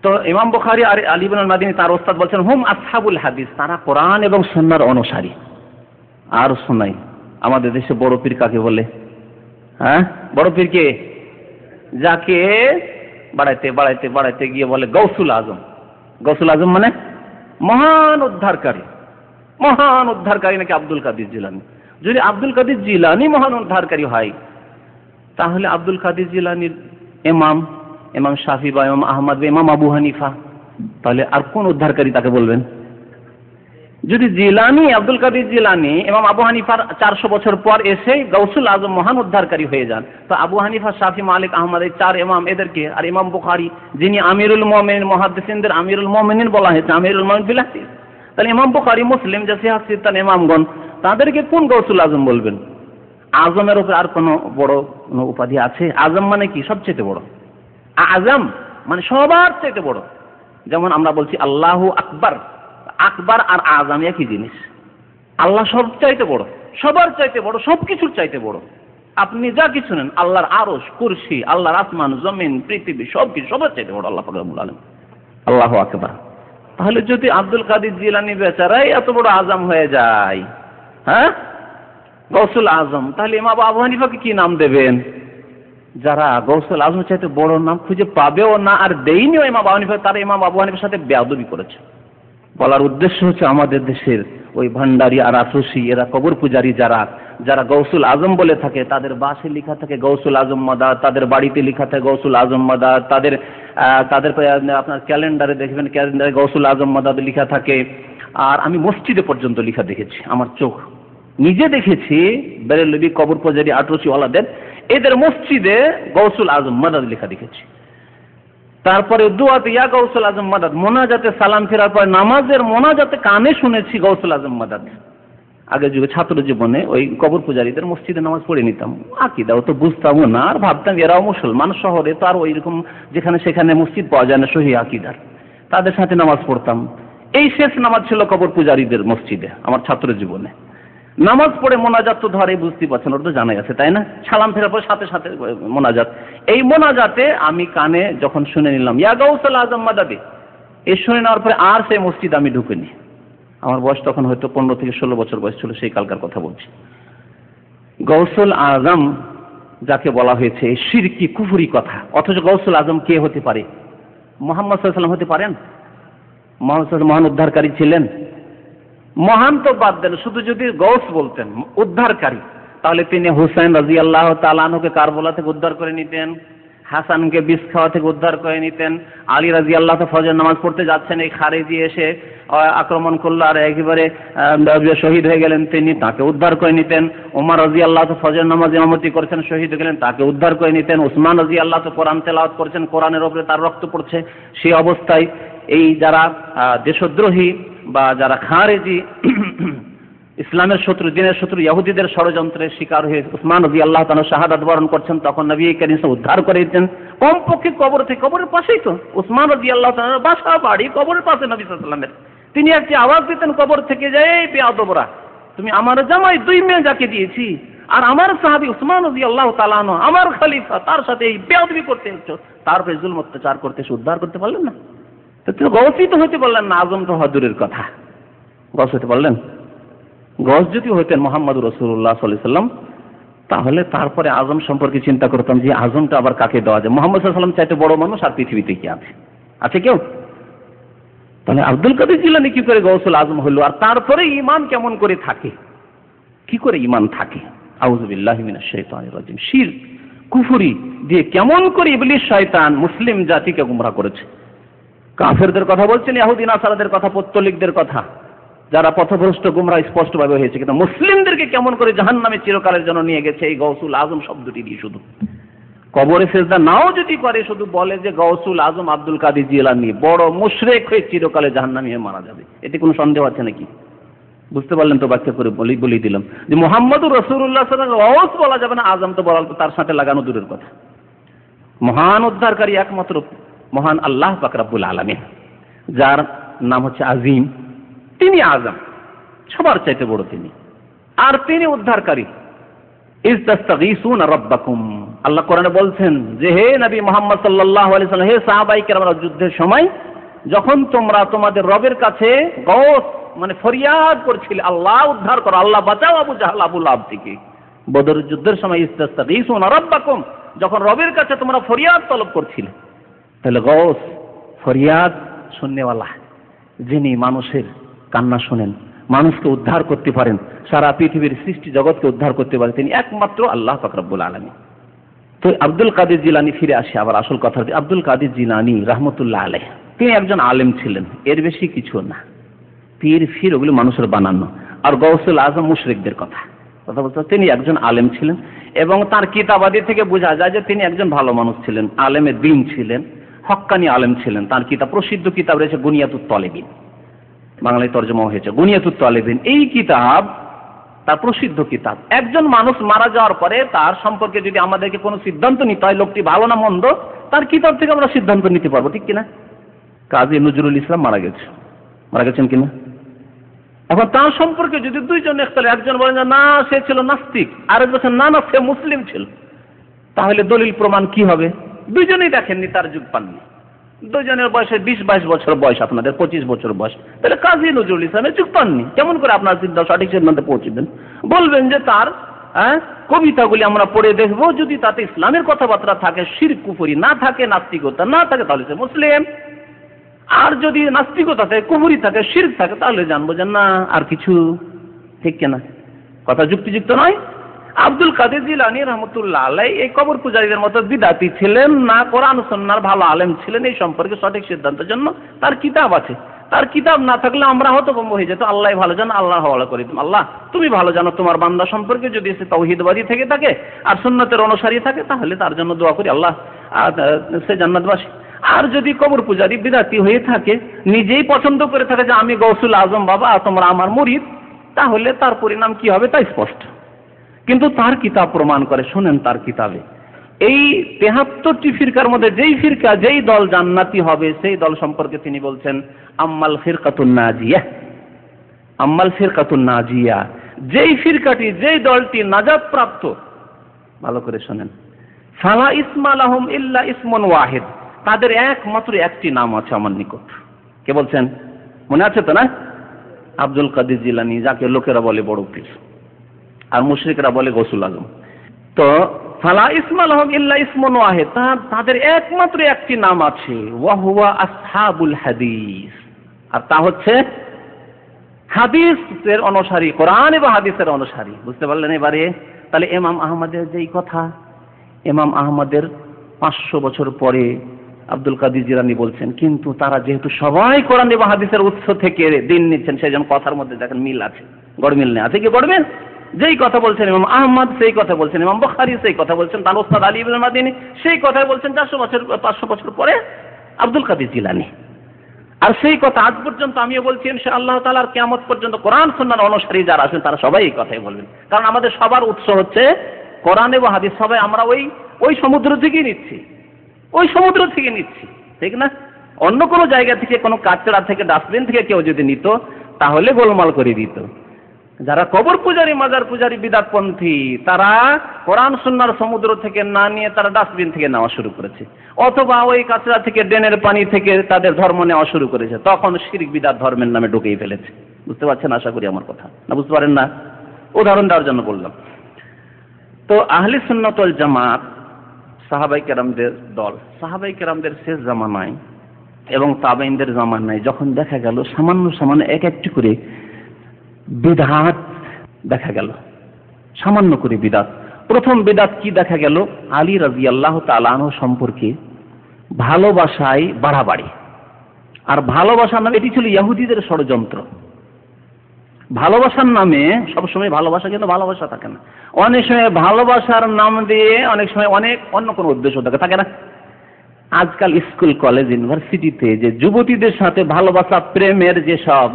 তো ইমাম বুখারী আর আলী ইবনুল মাদিনী তার ওস্তাদ বলছেন হুম আসহাবুল হাদিস, তারা কোরআন এবং সুন্নাহর অনুসারী। আর শোনাই, আমাদের দেশে বড় পীর কাকে বলে? হ্যাঁ, বড় পীর কে? যাকে বাড়াইতে বাড়াইতে বাড়াইতে গিয়ে বলে গৌসুল আজম। গৌসুল আজম মানে মহান উদ্ধারকারী, মহান উদ্ধারকারী নাকি আব্দুল কাদের জিলানী। যদি আব্দুল কাদের জিলানী মহান উদ্ধারকারী হয়, তাহলে আব্দুল কাদের জিলানীর ইমাম শাফি বা ইমাম আহমদ বা ইমাম আবু হানিফা, তাহলে আর কোন উদ্ধারকারী তাকে বলবেন? যদি জিলানি, আব্দুল কাদের জিলানি ইমাম আবু হানিফার 400 বছর পর এসে গাউসুল আজম মহান উদ্ধারকারী হয়ে যান, তো আবু হানিফা, শাফি, মালিক, আহমদ এই 4 ইমাম এদেরকে, আর ইমাম বুখারী যিনি আমিরুল মুমিনিন, মুহাদ্দিসিনদের আমিরুল মুমিনিন বলা হয়েছে, আমিরুল মুমিনিন বিল হাদিস, তাহলে ইমাম বুখারী, মুসলিম যে সিহাহ সিত্তার ইমামগণ, তাদেরকে কোন গাউসুল আজম বলবেন? আজমের উপরে আর কোন বড় কোন উপাধি আছে? আজম মানে কি? সবচেয়ে বড়। আজম মানে সবার চাইতে বড়। যেমন আমরা বলছি আল্লাহু আকবার, আকবার আর আজম একই জিনিস। আল্লাহ সব চাইতে বড়, সবার চাইতে বড়, সবকিছুর চাইতে বড়। আপনি যা কিছু নেন, আল্লাহর আরশ, কুরসি, আল্লাহর আসমান, জমিন, পৃথিবী, সবকিছু সবার চাইতে বড় আল্লাহ পাক রব্বুল আলামিন। আল্লাহু আকবার। তাহলে যদি আব্দুল কাদের জিলানী বেচারাই এত বড় আজম হয়ে যায়, হ্যাঁ, গৌসুল আজম, তাহলে ইমাম আবু হানিফাকে কি নাম দেবেন? যারা গৌসুল আজম চাইতে বড় নাম খুঁজে পাবেও না আর দেয়নিও ইমাম আবু হানিফা, তারা ইমাম আবু হানিফার সাথে বেয়াদবি করেছে। বলার উদ্দেশ্য হচ্ছে আমাদের দেশের ওই ভান্ডারি আর আতসী, এরা কবর পূজারী যারা গৌসুল আজম বলে থাকে, তাদের বাসে লেখা থাকে গৌসুল আজম মাদাদ, তাদের বাড়িতে লেখা থাকে গৌসুল আজম মাদাদ, তাদের আপনার ক্যালেন্ডারে দেখবেন, ক্যালেন্ডারে গৌসুল আজম মাদাদ লেখা থাকে। আর আমি মসজিদে পর্যন্ত লেখা দেখেছি, আমার চোখ নিজে দেখেছি, বেরেলভি কবর পূজারী আতসী ওয়ালাদের এদের মসজিদে গৌসুল আজম মাদাদ লেখা দেখেছি। তারপরে দুয়াতে ইয়া গৌসুল আজম মাদাদ, মোনাজাতে সালাম ফেরার পর নামাজের মোনাজাতে কানে শুনেছি গৌসুল আজম মাদাদ। আগের যুগে ছাত্র জীবনে ওই কবর পূজারীদের মসজিদে নামাজ পড়ে নিতাম, আকিদাও তো বুঝতামও না, আর ভাবতাম এরাও মুসলমান, শহরে তো আর ওইরকম যেখানে সেখানে মসজিদ পাওয়া যায় না সহি আকিদার, তাদের সাথে নামাজ পড়তাম। এই শেষ নামাজ ছিল কবর পূজারীদের মসজিদে আমার ছাত্র জীবনে। নামাজ পড়ে মোনাজাত তো ধরে বুঝতে পারছেন, ওর তো জানাই আছে তাই না, সালাম ফেরার পর সাথে সাথে মোনাজাত। এই মোনাজাতে আমি কানে যখন শুনে নিলাম ইয়া গৌসুল আজম মাদাদি, এই শুনে নেওয়ার পরে আর সেই মসজিদ আমি ঢুকিনি। আমার বয়স তখন হয়তো 15 থেকে 16 বছর বয়স ছিল, সেই কালকার কথা বলছি। গৌসুল আজম যাকে বলা হয়েছে এই শিরকি কুফরি কথা, অথচ গৌসুল আজম কে হতে পারে? মুহাম্মদ সাল্লাল্লাহু আলাইহি ওয়াসাল্লাম হতে পারেন? মুহাম্মদ সাল্লাল্লাহু মহান উদ্ধারকারী ছিলেন। মহান তো বাদ দেন, শুধু যদি গৌস বলতেন উদ্ধারকারী, তাহলে তিনি হুসাইন রাদিয়াল্লাহু তাআলা আনহুকে কারবালা থেকে উদ্ধার করে নিতেন, হাসানকে বিষ খাওয়া থেকে উদ্ধার করে নিতেন, আলী রাদিয়াল্লাহু তাআলা ফজর নামাজ পড়তে যাচ্ছেন, এই খারেজি এসে আক্রমণ করলো আর একেবারে শহীদ হয়ে গেলেন, তিনি তাকে উদ্ধার করে নিতেন। ওমর রাদিয়াল্লাহু তাআলা ফজর নামাজ ইমামতি করেছেন, শহীদ হয়ে গেলেন, তাকে উদ্ধার করে নিতেন। উসমান রাদিয়াল্লাহু তাআলা কোরআন তেলাওয়াত করছেন, কোরআনের উপরে তার রক্ত পড়ছে, সেই অবস্থায় এই যারা দেশদ্রোহী বা যারা খারেজি, ইসলামের শত্রু, দ্বীনের শত্রু ইহুদিদের ষড়যন্ত্রের শিকার হয়ে উসমান রাদিয়াল্লাহু তাআলা শাহাদাত বরণ করছেন, তখন নবী করিম উদ্ধার করে দিতেন। কমপক্ষে কবর থেকে, কবরের পাশেই তো উসমান রাদিয়াল্লাহু তাআলার বাসা বাড়ি, কবরের পাশে নবী সাল্লাল্লাহু আলাইহি ওয়াসাল্লামের। তিনি একটি আওয়াজ দিতেন কবর থেকে, যে এই বেয়াদবরা, তুমি আমার জামাই 2 মেয়ে যাকে দিয়েছি আর আমার সাহাবী উসমান রাদিয়াল্লাহু তাআলা আনহু আমার খলিফা, তার সাথে এই বেয়াদবি করতে এসেছো, তারপরে জুলম অত্যাচার করতে এসে উদ্ধার করতে পারলেন না? তো তিনি গৌসই তো হতে পারলেন না, আজম তো হদুরের কথা। গৌস হতে পারলেন? গৌস যদি হতেন মুহাম্মদুর রাসূলুল্লাহ সাল্লাল্লাহু আলাইহি ওয়াসাল্লাম, তাহলে তারপরে আজম সম্পর্কে চিন্তা করতাম যে আজমটা আবার কাকে দেওয়া যায়। মুহাম্মদ সাল্লাল্লাহু আলাইহি ওয়াসাল্লাম চাইতে বড় মানুষ আর পৃথিবীতে কি আছে? আছে কেউ? তাহলে আব্দুল কাদের জিলানী কি করে গৌসুল আজম হলো? আর তারপরে ঈমান কেমন করে থাকে? কি করে ঈমান থাকে? আউযু বিল্লাহি মিনাশ শাইতানির রাজিম। শিরক কুফরি দিয়ে কেমন করে ইবলিস শয়তান মুসলিম জাতিকে গোমরাহ করেছে। কাফেরদের কথা বলছেন, ইহুদি নাসারাদের কথা, পৌত্তলিকদের কথা, যারা পথভ্রষ্ট গোমরাহ স্পষ্টভাবে হয়েছে, কিন্তু মুসলিমদেরকে কেমন করে জাহান্নামে চিরকালের জন্য নিয়ে গেছে এই গৌসুল আজম শব্দটি দিয়ে। শুধু কবরে সেজদা নাও যদি করে, শুধু বলে যে গৌসুল আজম আব্দুল কাদের জিলানী বড় মুশরিক হয়ে চিরকালে জাহান্নামে মারা যাবে, এতে কোনো সন্দেহ আছে নাকি? বুঝতে পারলেন তো? ব্যাখ্যা করে বলি দিলাম যে মুহাম্মদুর রাসূলুল্লাহ সাল্লাল্লাহু আলাইহি ওয়াসাল্লাম বলা যাবে না, আজম তো বলা, তার সাথে লাগানো দূরের কথা। মহান উদ্ধারকারী একমাত্র মহান আল্লাহ পাক রব্বুল আলামিন, যার নাম হচ্ছে আজিম, তিনি আজম, সবার চাইতে বড় তিনি, আর তিনি উদ্ধারকারী। ইজ তাস্তাগীসুনা রাব্বাকুম, আল্লাহ কোরআনে বলছেন যে হে নবী মুহাম্মদ সাল্লাল্লাহু আলাইহি ওয়াসাল্লাম, হে সাহাবায়ে কেরামরা, যুদ্ধের সময় যখন তোমরা তোমাদের রবের কাছে গৌস মানে ফরিয়াদ করছিলে, আল্লাহ উদ্ধার করো, আল্লাহ বাঁচাও আবু জাহল আবু লাহাব থেকে। বদর যুদ্ধের সময় ইজ তাস্তাগীসুনা রাব্বাকুম, যখন রবের কাছে তোমরা ফরিয়াদ তলব করছিলে, তাহলে গৌস ফরিয়াদ শুননেওয়ালা, যিনি মানুষের কান্না শোনেন, মানুষকে উদ্ধার করতে পারেন, সারা পৃথিবীর সৃষ্টি জগৎকে উদ্ধার করতে পারেন, তিনি একমাত্র আল্লাহ পাক রব্বুল আলামিন। তো আব্দুল কাদের জিলানী ফিরে আসে আবার আসল কথা। আব্দুল কাদের জিলানী রাহমাতুল্লাহ আলাইহ তিনি একজন আলেম ছিলেন, এর বেশি কিছু না। পীর ফির ওগুলো মানুষের বানানো, আর গৌসুল আজম মুশরিকদের কথা বলতে। তিনি একজন আলেম ছিলেন এবং তার কিতাবাদি থেকে বোঝা যায় যে তিনি একজন ভালো মানুষ ছিলেন, আলেমে দ্বীন ছিলেন, হক্কানি আলেম ছিলেন। তার কিতাব, প্রসিদ্ধ কিতাব রয়েছে গুনিয়াতুত তালেবিন, বাংলায় তর্জমা হয়েছে গুনিয়াতুত তালেবিন। এই কিতাব তার প্রসিদ্ধ কিতাব। একজন মানুষ মারা যাওয়ার পরে তার সম্পর্কে যদি আমাদেরকে কোনো সিদ্ধান্ত নিতে হয়, লোকটি ভালো না মন্দ, তার কিতাব থেকে আমরা সিদ্ধান্ত নিতে পারবো, ঠিক কিনা? কাজী নজরুল ইসলাম মারা গেছেন কিনা? এখন তার সম্পর্কে যদি দুইজন একজন বলেন না সে ছিল নাস্তিক, আরেক বলছেন না সে মুসলিম ছিল, তাহলে দলিল প্রমাণ কি হবে? দুইজনেই দেখেননি, তার যুগ পাননি। দুইজনের বয়সে 20-22 বছর বয়স, আপনাদের 25 বছর বয়স, তাহলে কাজী নজরুল ইসলামের যুগ পাননি। কেমন করে আপনার সঠিক সিদ্ধান্তে পৌঁছবেন? বলবেন যে তার কবিতাগুলি আমরা পড়ে দেখবো, যদি তাতে ইসলামের কথাবার্তা থাকে, শিরক কুফরি না থাকে, নাস্তিকতা না থাকে, তাহলে সে মুসলিম। আর যদি নাস্তিকতা থাকে, কুফরি থাকে, শিরক থাকে, তাহলে জানবো যে না আর কিছু, ঠিক কিনা? কথা যুক্তিযুক্ত নয়? আব্দুল কাদের জিলানী রহমতুল্লাহ আলাইহি এই কবর পূজারীদের মতো বিদাতি ছিলেন না, কোরআন সুন্নাহর ভালো আলেম ছিলেন। এই সম্পর্কে সঠিক সিদ্ধান্তের জন্য তার কিতাব আছে। তার কিতাব না থাকলে আমরা হতভম্ব হয়ে যেত। আল্লাহ ভালো জানো, আল্লাহ হওয়ালা করে দিন। আল্লাহ তুমি ভালো জানো তোমার বান্দা সম্পর্কে, যদি সে তাওহীদবাদী থেকে থাকে আর সুন্নাতের অনুসারী থাকে, তাহলে তার জন্য দোয়া করি আল্লাহ সে জান্নাতবাসী। আর যদি কবর পূজারী বিদাতি হয়ে থাকে, নিজেই পছন্দ করে থাকে যে আমি গৌসুল আজম বাবা তোমরা আমার মুরিদ, তাহলে তার পরিণাম কি হবে তা স্পষ্ট। কিন্তু তার কিতাব প্রমাণ করে, শোনেন তার কিতাবে এই 73টি ফিরকার মধ্যে যেই ফিরকা, যেই দল জান্নাতি হবে, সেই দল সম্পর্কে তিনি বলছেন আম্মাল ফিরকাতুন নাজিয়া, আম্মাল ফিরকাতুন নাজিয়া, যেই ফিরকাটি, যেই দলটি নাজাত প্রাপ্ত, ভালো করে শোনেন, ফালা ইসমা লাহুম ইল্লা ইসমুন ওয়াহিদ, তাদের একমাত্র একটি নাম আছে আমার নিকট। কে বলছেন? মনে আছে তো না? আব্দুল কাদের জিলানী, যাকে লোকেরা বলে বড় পীর আর মুশরিকরা বলে গৌসুল আজম। তো ফালা ইসমা লাহুম ইল্লা ইসমুন ওয়াহিদ, তাদের একমাত্র একটি নাম আছে, ওয়া হুয়া আসহাবুল হাদিস, আর তা হচ্ছে হাদিসের অনুসারী, কোরআন এবং হাদিসের অনুসারী। বুঝতে পারলেন এবারে? তাহলে ইমাম আহমদের যেই কথা, ইমাম আহমদের 500 বছর পরে আব্দুল কাদের জিলানী বলছেন, কিন্তু তারা যেহেতু সবাই কোরআন এবং হাদিসের উৎস থেকে দিন নিচ্ছেন, সেই জন্য কথার মধ্যে দেখেন মিল আছে, গড়মিল নেই। আছে কি গড়মিল? যেই কথা বলছেন ইমাম আহমদ সেই কথা বলছেন ইমাম বুখারী, সেই কথা বলছেন তার ওস্তাদ আলী ইবনে মাদিনী, সেই কথাই বলছেন 500 বছর পরে আব্দুল কাদের জিলানী। আর সেই কথা আজ পর্যন্ত আমিও বলছি, ইনশাআল্লাহ তাআলা কিয়ামত পর্যন্ত কোরআন সুন্নাহর অনুসারী যারা আছেন তারা সবাই এই কথাই বলবেন। কারণ আমাদের সবার উৎস হচ্ছে কোরআন এবং হাদিস, সবাই আমরা ওই সমুদ্র থেকেই নিচ্ছি, ওই সমুদ্র থেকে নিচ্ছি, ঠিক না? অন্য কোনো জায়গা থেকে, কোনো কাচড়া থেকে, ডাস্টবিন থেকে কেউ যদি নিত তাহলে গোলমাল করে দিত। যারা কবর পূজারী, মাজার পূজারী, বিদআতপন্থী, তারা কোরআন সুন্নাহর সমুদ্র থেকে না নিয়ে তারা ডাস্টবিন থেকে নেওয়া শুরু করেছে, অথবা ওই কাচড়া থেকে, ড্রেনের পানি থেকে তাদের ধর্ম নেওয়া শুরু করেছে। তখন শিরক বিদআত ধর্মের নামে ঢুকিয়ে ফেলেছে। বুঝতে পারছেন আশা করি আমার কথা? না বুঝতে পারেন না? উদাহরণ দেওয়ার জন্য বললাম। তো আহলে সুন্নাত ওয়াল জামাত সাহাবায়ে কেরামদের দল, সাহাবায়ে কেরামদের শেষ জামানায় এবং তাবেঈনদের জামানায় যখন দেখা গেল সামান্য এক একটি করে বিদআত দেখা গেল, সামান্য করে বিদআত। প্রথম বিদআত কি দেখা গেল? আলী রাদিয়াল্লাহু তাআলা আনহু সম্পর্কে ভালোবাসায় বাড়াবাড়ি। আর ভালোবাসার নামে, এটি ছিল ইহুদিদের ষড়যন্ত্র। ভালোবাসার নামে সবসময় ভালোবাসা, কিন্তু ভালোবাসা থাকে না। অনেক সময় ভালোবাসার নাম দিয়ে অনেক সময় অনেক অন্য কোনো উদ্দেশ্য থাকে না? আজকাল স্কুল, কলেজ, ইউনিভার্সিটিতে যে যুবতীদের সাথে ভালোবাসা, প্রেমের যে সব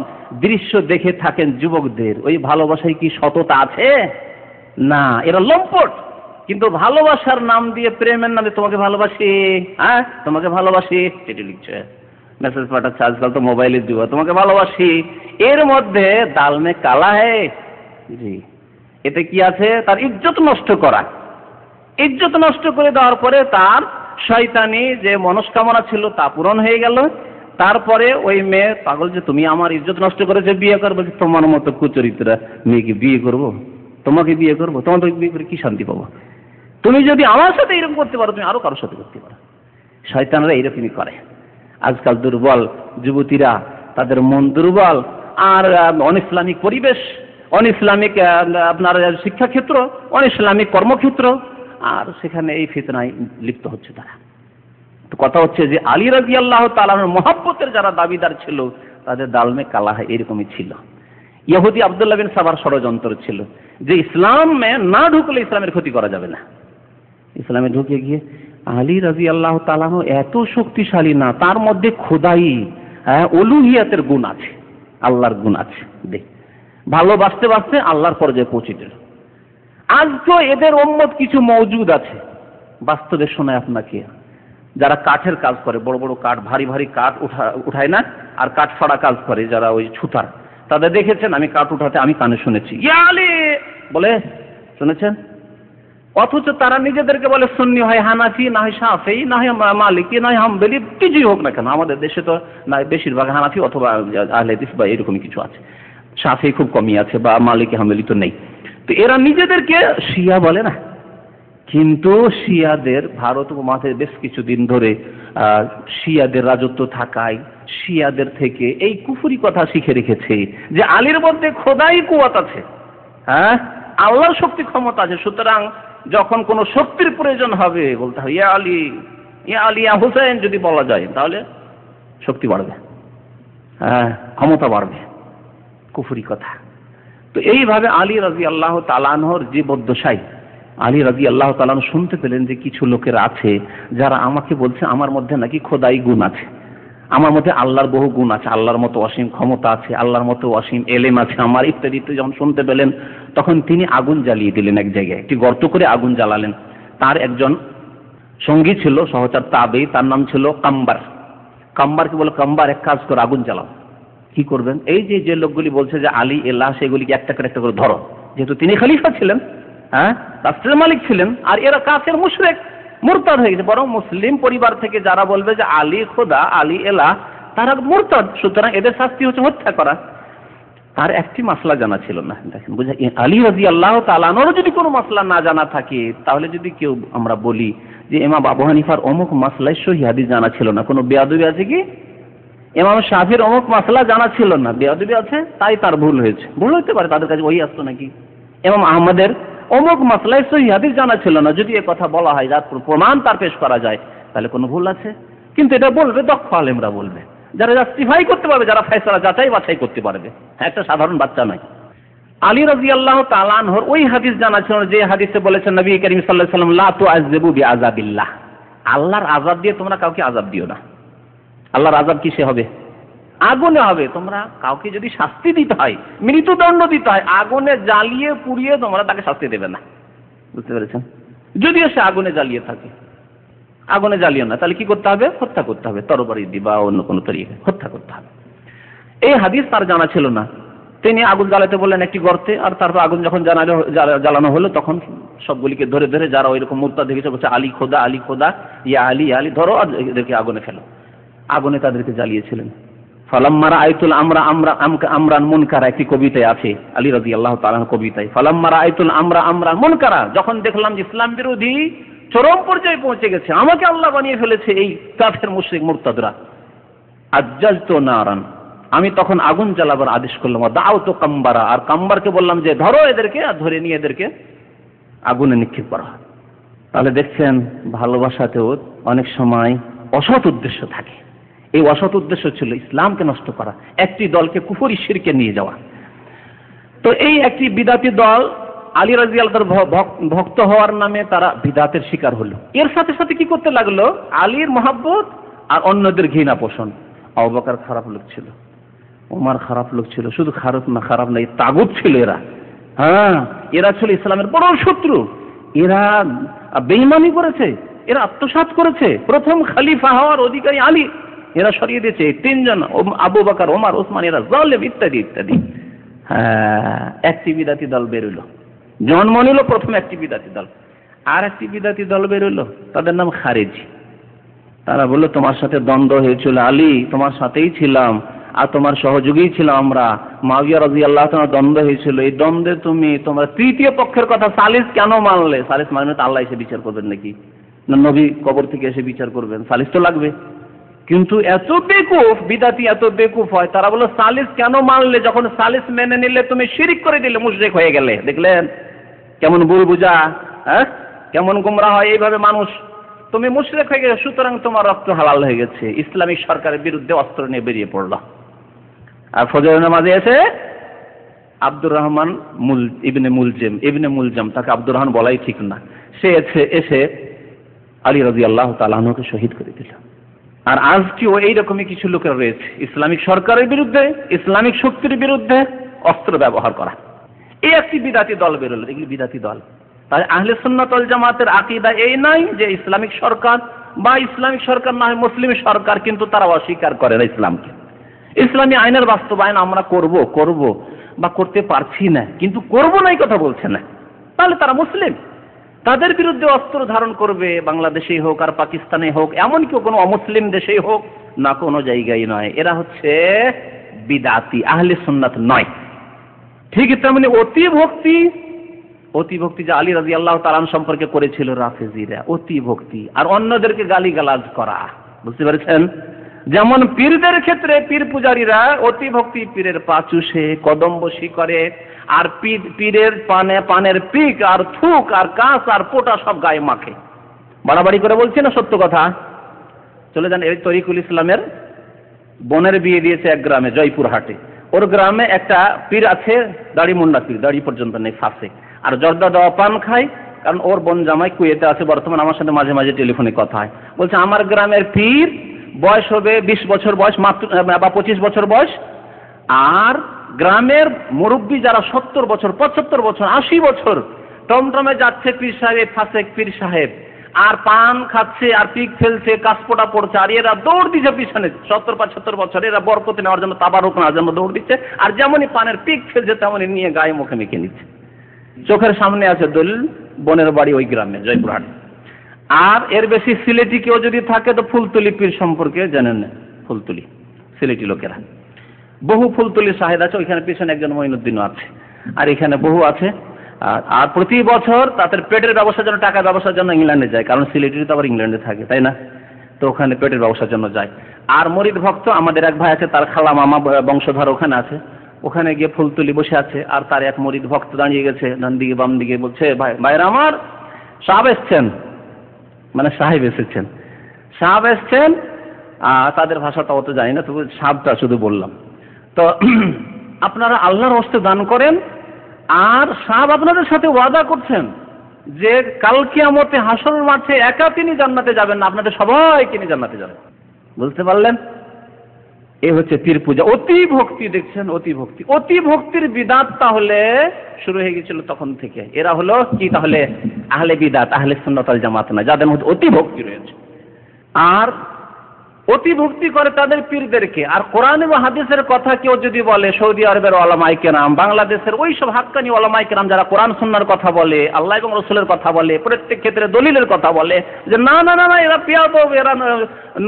দৃশ্য দেখে থাকেন যুবকদের, ওই ভালোবাসায় কি সততা আছে? না, এরা লম্পট। কিন্তু ভালোবাসার নাম দিয়ে, প্রেমের নামে তোমাকে ভালোবাসি, তোমাকে ভালোবাসি, চিঠি লিখছে, মেসেজ পাঠাচ্ছে, আজকাল তো মোবাইলের যুগ, তোমাকে ভালোবাসি, এর মধ্যে দাল মে কালা হ্যায়। জি, এতে কি আছে? তার ইজ্জত নষ্ট করা। ইজ্জত নষ্ট করে দেওয়ার পরে তার শয়তানি যে মনস্কামনা ছিল তা পূরণ হয়ে গেল। তারপরে ওই মেয়ে পাগল, যে তুমি আমার ইজ্জত নষ্ট করেছে, বিয়ে কর। বলছে তোমার মতো কুচরিত্রা মেয়েকে বিয়ে করবো, তোমাকে বিয়ে করবো, তোমাকে বিয়ে করে কি শান্তি পাবো? তুমি যদি আমার সাথে এরকম করতে পারো, তুমি আরো কারোর সাথে করতে পারো। শয়তানরা এইরকমই করে। আজকাল দুর্বল যুবতীরা, তাদের মন দুর্বল, আর অনইসলামিক পরিবেশ, অনইসলামিক আপনার শিক্ষাক্ষেত্র, অনইসলামিক কর্মক্ষেত্র, আর সেখানে এই ফিতনায় লিপ্ত হচ্ছে তারা। তো কথা হচ্ছে যে আলী রাদিয়াল্লাহু তাআলা আনহুর মহব্বতের যারা দাবিদার ছিল তাদের দালমে কালা এরকমই ছিল। ইহুদি আব্দুল্লাহ বিন সাবার ষড়যন্ত্র ছিল যে ইসলামে না ঢুকলে ইসলামের ক্ষতি করা যাবে না। ইসলামে ঢুকে গিয়ে আলী রাদিয়াল্লাহু তাআলা আনহু এত শক্তিশালী না, তার মধ্যে খোদাই উলুহিয়াতের গুণ আছে, আল্লাহর গুণ আছে। দেখ ভালোবাসতে বাসতে আল্লাহর পর্যায়ে পৌঁছে দিল। আজ তো এদের উম্মত কিছু মওজুদ আছে, বাস্তবে শোনায় আপনাকে, যারা কাঠের কাজ করে, বড় বড় কাঠ, ভারী ভারী কাঠ উঠায় না, আর কাঠ ফাড়া কাজ করে যারা ওই ছুতার, তাদের দেখেছেন? আমি কাঠ উঠাতে আমি কানে শুনেছি ইয়া আলী বলে, শুনেছেন? অথচ তারা নিজেদেরকে বলে সুন্নি, হয় হানাফি, না হয় শাফেঈ, না হয় মালিকি, না হয় হাম্বলি, কিছুই হোক না কেন। আমাদের দেশে তো না বেশিরভাগ হানাফি অথবা আহলে হাদিস বা এরকমই কিছু আছে, শাফেঈ খুব কমই আছে, বা মালিকি হাম্বলি তো নেই। তো এরা নিজেদেরকে শিয়া বলে না, কিন্তু শিয়াদের ভারত উপমহাদেশে বেশ কিছুদিন ধরে শিয়াদের রাজত্ব থাকায় শিয়াদের থেকে এই কুফরি কথা শিখে রেখেছে যে আলীর মধ্যে খোদাই কুওয়াত আছে, হ্যাঁ আল্লাহর শক্তি ক্ষমতা আছে। সুতরাং যখন কোনো শক্তির প্রয়োজন হবে বলতে হবে ইয়া আলী, ইয়া আলী, ইয়া হুসাইন যদি বলা যায় তাহলে শক্তি বাড়বে, হ্যাঁ ক্ষমতা বাড়বে। কুফরি কথা। তো এইভাবে আলী রাদিয়াল্লাহু তাআলা আনহুর জীবদ্দশায় আলী রাদিয়াল্লাহু তাআলা আনহু শুনতে পেলেন যে কিছু লোকের আছে যারা আমাকে বলছে আমার মধ্যে নাকি খোদাই গুণ আছে, আমার মধ্যে আল্লাহর বহু গুণ আছে, আল্লাহর মতো অসীম ক্ষমতা আছে, আল্লাহর মতো অসীম এলেম আছে আমার, ইত্যাদি ইত্যাদি। যখন শুনতে পেলেন তখন তিনি আগুন জ্বালিয়ে দিলেন, এক জায়গায় একটি গর্ত করে আগুন জ্বালালেন। তার একজন সঙ্গী ছিল, সহচর তাবেঈ, তার নাম ছিল কাম্বার। কাম্বারকে বলে, কাম্বার এক কাজ করে আগুন জ্বালাও। কি করবেন? এই যে যে লোকগুলি বলছে যে আলী এলাহ, সেগুলিকে একটা করে ধরো, যেহেতু তিনি খলিফা ছিলেন, হ্যাঁ রাষ্ট্রের মালিক ছিলেন, আর এরা কাফের মুশরিক মুরতাদ হয়ে গেছে। বরং মুসলিম পরিবার থেকে যারা বলবে যে আলী খোদা, আলী এলাহ, তারা মুরতাদ, সুতরাং এদের শাস্তি হচ্ছে হত্যা করা। তার একটি মাসলা জানা ছিল না। দেখেন বুঝা, আলী রাদিয়াল্লাহু তাআলা আনহুর যদি কোনো মাসলা না জানা থাকে, তাহলে যদি কেউ আমরা বলি যে ইমাম আবু হানিফার অমুক মাসলায় সহিহ হাদিস জানা ছিল না, কোনো বেয়াদবি আছে কি? ইমাম শাফির অমুক মাসলা জানা ছিল না, বেয়াদবি আছে, তাই তার ভুল হয়েছে। ভুল হতে পারে, তাদের কাছে ওই আসতো নাকি? ইমাম আহমদের অমুক মাসলায় সহিহ হাদিস জানা ছিল না, যদি এ কথা বলা হয়, যার প্রমাণ তার পেশ করা যায়, তাহলে কোনো ভুল আছে? কিন্তু এটা বলবে দক্ষ আলেমরা বলবে, যারা জাস্টিফাই করতে পারবে, যারা ফয়সালা যাচাই বাছাই করতে পারবে, একটা সাধারণ বাচ্চা নয়। আলী রাদিয়াল্লাহু তাআলা আনহুর ওই হাদিস জানা ছিল যে হাদিসে বলেছেন নবী করিম সাল্লাল্লাহু আলাইহি ওয়াসাল্লাম, লা তুআযযিবু বিআযাবিল্লাহ, আল্লাহর আযাব দিয়ে তোমরা কাউকে আযাব দিও না। আল্লাহর আযাব কিসে হবে? আগুনে হবে। তোমরা কাউকে যদি শাস্তি দিতে হয়, মৃত্যুদণ্ড দিতে হয়, আগুনে জ্বালিয়ে পুড়িয়ে তোমরা তাকে শাস্তি দেবে না। বুঝতে পেরেছেন? যদিও সে আগুনে জ্বালিয়ে থাকে, আগুনে জ্বালিয়ে না, তাহলে কি করতে হবে? হত্যা করতে হবে, তরবারি দিয়ে বা অন্য কোনো তরিকায় হত্যা করতে হবে। এই হাদিস তার জানা ছিল না। তিনি আগুন জ্বালাতে বললেন একটি গর্তে, আর তারপর আগুন যখন জ্বালানো হলো তখন সবগুলিকে ধরে ধরে যারা ওইরকম মুরতাদ দেখেছে বলছে আলী খোদা, আলী খোদা, ইয়া আলী, ইয়া আলী, ধরো আর এদেরকে আগুনে ফেলো। আগুনে তাদেরকে জ্বালিয়েছিলেন। ফালাম্মা রাআইতুল আমরান মুনকারা, একটি কবিতায় আছে আলী রাদিয়াল্লাহু তাআলা কবিতায়, ফালাম্মা রাআইতুল আমরান মুনকারা, যখন দেখলাম যে ইসলাম বিরোধী চরম পর্যায়ে পৌঁছে গেছে, আমাকে আল্লাহ বানিয়ে ফেলেছে এই কাফের মুশরিক মুরতাদরা, আজ্জালতু নারান, আমি তখন আগুন জ্বালাবার আদেশ করলাম। দাউতু কাম্বারা, আর কাম্বারকে বললাম যে ধরো এদেরকে, আর ধরে নিয়ে এদেরকে আগুনে নিক্ষেপ করা। তাহলে দেখছেন ভালোবাসাতেও অনেক সময় অসৎ উদ্দেশ্য থাকে। এই অসৎ উদ্দেশ্য ছিল ইসলামকে নষ্ট করা, একটি দলকে কুফরি শিরকে নিয়ে যাওয়া। তো এই একটি বিদাতি দল আলী রাদিয়াল্লাহু তাআলার ভক্ত হওয়ার নামে তারা বিদাতের শিকার হলো। এর সাথে সাথে কি করতে লাগলো? আলীর মহব্বত আর অন্যদের ঘৃণা পোষণ। আবু বকর খারাপ লোক ছিল, ওমর খারাপ লোক ছিল, শুধু খারাপ না, তাগুত ছিল এরা। হ্যাঁ, এরা ছিল ইসলামের বড় শত্রু, এরা বেঈমানি করেছে, এরা আত্মসাৎ করেছে। প্রথম খলিফা হওয়ার অধিকারী আলী, এরা সরিয়ে দিয়েছে। তিনজন আবু বকর, ওমর, ওসমান, এরা জালেম, ইত্যাদি ইত্যাদি। হ্যাঁ, একটি বিদাতি দল বেরোলো, জন্ম নিল প্রথম একটি বিদাতি দল। আর একটি বিদাতি দল বেরোলো, তাদের নাম খারেজি। তারা বললো তোমার সাথে দ্বন্দ্ব হয়েছিল আলী, তোমার সাথেই ছিলাম আর তোমার সহযোগী ছিলাম আমরা, মুআবিয়া রাদিয়াল্লাহু তাআলা দ্বন্দ্ব হয়েছিল, এই দ্বন্দ্বে তোমরা তৃতীয় পক্ষের কথা সালিস কেন মানলে? সালিস মানে তো আল্লাহ এসে বিচার করবেন নাকি? না নবী কবর থেকে এসে বিচার করবেন? সালিস তো লাগবে। কিন্তু এত বেকুফ বিদাতি, এত বেকুফ হয়, তারা বলল সালিস কেন মানলে? যখন সালিস মেনে নিলে তুমি শিরিক করে দিলে, মুশরিক হয়ে গেলে। দেখলেন কেমন ভুল বুঝা? হ্যাঁ, কেমন গোমরাহ হয় এইভাবে মানুষ। তুমি মুশরিক হয়ে গেছো, সুতরাং তোমার রক্ত হালাল হয়ে গেছে, ইসলামিক সরকারের বিরুদ্ধে অস্ত্র নিয়ে বেরিয়ে পড়লো। আর ফজরের নামাজে এসে আব্দুর রহমান ইবনে মুলজাম, তাকে আব্দুর রহমান বলাই ঠিক না, সে এসে আলী রাদিয়াল্লাহু তাআলা আনহুকে শহীদ করে দিল। আর আজকেও এইরকমই কিছু লোকের রয়েছে ইসলামিক সরকারের বিরুদ্ধে, ইসলামিক শক্তির বিরুদ্ধে অস্ত্র ব্যবহার করা। এই একটি বিদাতি দল বেরোলো, এগুলি বিদাতি দল। তাই আহলে সুন্নাত ওয়াল জামাতের আকীদা এই নাই যে ইসলামিক সরকার বা ইসলামিক সরকার না হয় মুসলিম সরকার, কিন্তু তারা অস্বীকার করে না ইসলামকে। ইসলামী আইনের বাস্তবায়ন আমরা করব বা করতে পারছি না, কিন্তু করব না এই কথা বলছে না, তাহলে তারা মুসলিম। তাদের বিরুদ্ধে অস্ত্র ধারণ করবে, বাংলাদেশেই হোক আর পাকিস্তানে হোক, এমনকি কোনো অমুসলিম দেশেই হোক না, কোনো জায়গায় নয়। এরা হচ্ছে বিদাতি, আহলে সুন্নাত নয়। ঠিক তেমনি অতি ভক্তি যে আলী রাদিয়াল্লাহু তাআলা সম্পর্কে করেছিল রাফেজিরা, অতি ভক্তি আর অন্যদেরকে গালিগালাজ করা, বুঝতে পেরেছেন? যেমন পীরদের ক্ষেত্রে পীর পূজারীরা অতি ভক্তি, পীরের পা চুষে কদম বসি করে, আর পীরের পানের পিক আর থুক আর কাঁচ আর পোটা সব গায়ে মাখে। বাড়াবাড়ি করে বলছি না, সত্য কথা। চলে যান, এই তরিকুল ইসলামের বোনের বিয়ে দিয়েছে এক গ্রামে, জয়পুরহাটে। ওর গ্রামে একটা পীর আছে, দাড়ি মুন্ডা পীর, দাড়ি পর্যন্ত নেই, ফাঁসে, আর জর্দা দেওয়া পান খায়। কারণ ওর বোন জামাই কুয়েতে আছে বর্তমান, আমার সাথে মাঝে মাঝে টেলিফোনে কথা হয়। বলছে আমার গ্রামের পীর বয়স হবে 20 বছর বয়স মাত্র, বা 25 বছর বয়স, আর গ্রামের মুরব্বী যারা 70 বছর 75 বছর 80 বছর টমটমে যাচ্ছে পীর সাহেব, ফাসেক পীর সাহেব, আর পান খাচ্ছে আর পিক ফেলছে, কাশপোটা পড়ছে, আর এরা দৌড় দিচ্ছে পিছনে, 70-75 বছর, এরা বরকতি নেওয়ার জন্য, তাবারুক নেওয়ার জন্য দৌড় দিচ্ছে, আর যেমনই পানের পিক ফেলছে তেমনই নিয়ে গায়ে মুখে মেখে নিচ্ছে। চোখের সামনে আছে দলিল, বোনের বাড়ি ওই গ্রামে জয়পুরহাট। আর এর বেশি সিলেটি কেউ যদি থাকে তো ফুলতলি পীর সম্পর্কে জানেন না, ফুলতলি সিলেটি লোকেরা, বহু ফুলতলি শাহেদ আছে, ওইখানে পিছনে একজন মঈনুদ্দিনও আছে, আর এখানে বহু আছে। আর প্রতি বছর তাদের পেটের ব্যবসার জন্য, টাকা ব্যবসার জন্য ইংল্যান্ডে যায়, কারণ সিলেটি তো আবার ইংল্যান্ডে থাকে, তাই না? তো ওখানে পেটের ব্যবসার জন্য যায়। আর মরিদ ভক্ত আমাদের এক ভাই আছে, তার খালা মামা বংশধর ওখানে আছে, ওখানে গিয়ে ফুলতলি বসে আছে, আর তার এক মরিদ ভক্ত দাঁড়িয়ে গেছে ডান দিকে বাম দিকে, বলছে ভাইরা আমার, সাহেব এসছেন, মানে সাহেব এসেছেন, সাহেব এসছেন। তাদের ভাষাটা অত জানি না, তবু সাহেবটা শুধু বললাম। তো আপনারা আল্লাহর হস্তে দান করেন, আর সাহেব আপনাদের সাথে ওয়াদা করছেন যে কাল কিয়ামতে হাসরের মাঠে একা তিনি জান্নাতে যাবেন না, আপনাদের সবাইকে নিয়ে জান্নাতে যাবেন। বুঝতে পারলেন? এই হচ্ছে পীর পূজা, অতি ভক্তি। দেখছেন, অতি ভক্তির বিদাত তাহলে শুরু হয়ে গেছিল তখন থেকে। এরা হলো কি তাহলে? আহলে বিদাত, আহলে সুন্নাত ওয়াল জামাত না, যাদের মধ্যে অতি ভক্তি রয়েছে। আর অতি ভক্তি করে তাদের পীরদেরকে। আর কোরআন এবং হাদিসের কথা কেউ যদি বলে, সৌদি আরবের ওলামায়ে কেরাম, বাংলাদেশের ওই সব হাক্কানি ওলামায়ে কেরাম যারা কোরআন সুন্নাহর কথা বলে, আল্লাহ এবং রাসূলের কথা বলে, প্রত্যেক ক্ষেত্রে দলিলের কথা বলে, যে না না না না এরা বেয়াদব, এরা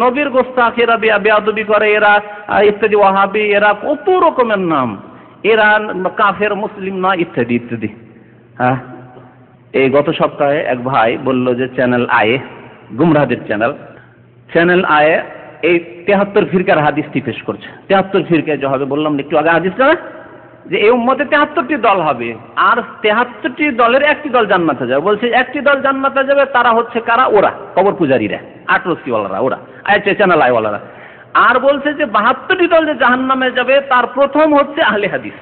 নবীর গোস্তাখ, এরা বেয়াদবি করে, এরা ইত্যাদি, ওয়াহাবি, এরা কত রকমের নাম, এরা কাফের, মুসলিম না, ইত্যাদি ইত্যাদি। হ্যাঁ, এই গত সপ্তাহে এক ভাই বলল যে চ্যানেল আয়ে, গুমরাহদের চ্যানেল আয়ে এই 73 ফিরকার হাদিসটি পেশ করছে। 73 ফিরকা যে হবে, বললাম একটু আগে হাদিসটা, যে এই উম্মতে 73টি দল হবে, আর 73টি দলের একটি দল জান্নাতে যাবে। বলছে একটি দল জান্নাতে যাবে, তারা হচ্ছে কারা? ওরা কবর পূজারীরা, আটরসিওয়ালারা, ওরা চ্যানেল আয়ওয়ালারা। আর বলছে যে 72টি দল যে জাহান্নামে যাবে, তার প্রথম হচ্ছে আহলে হাদিস।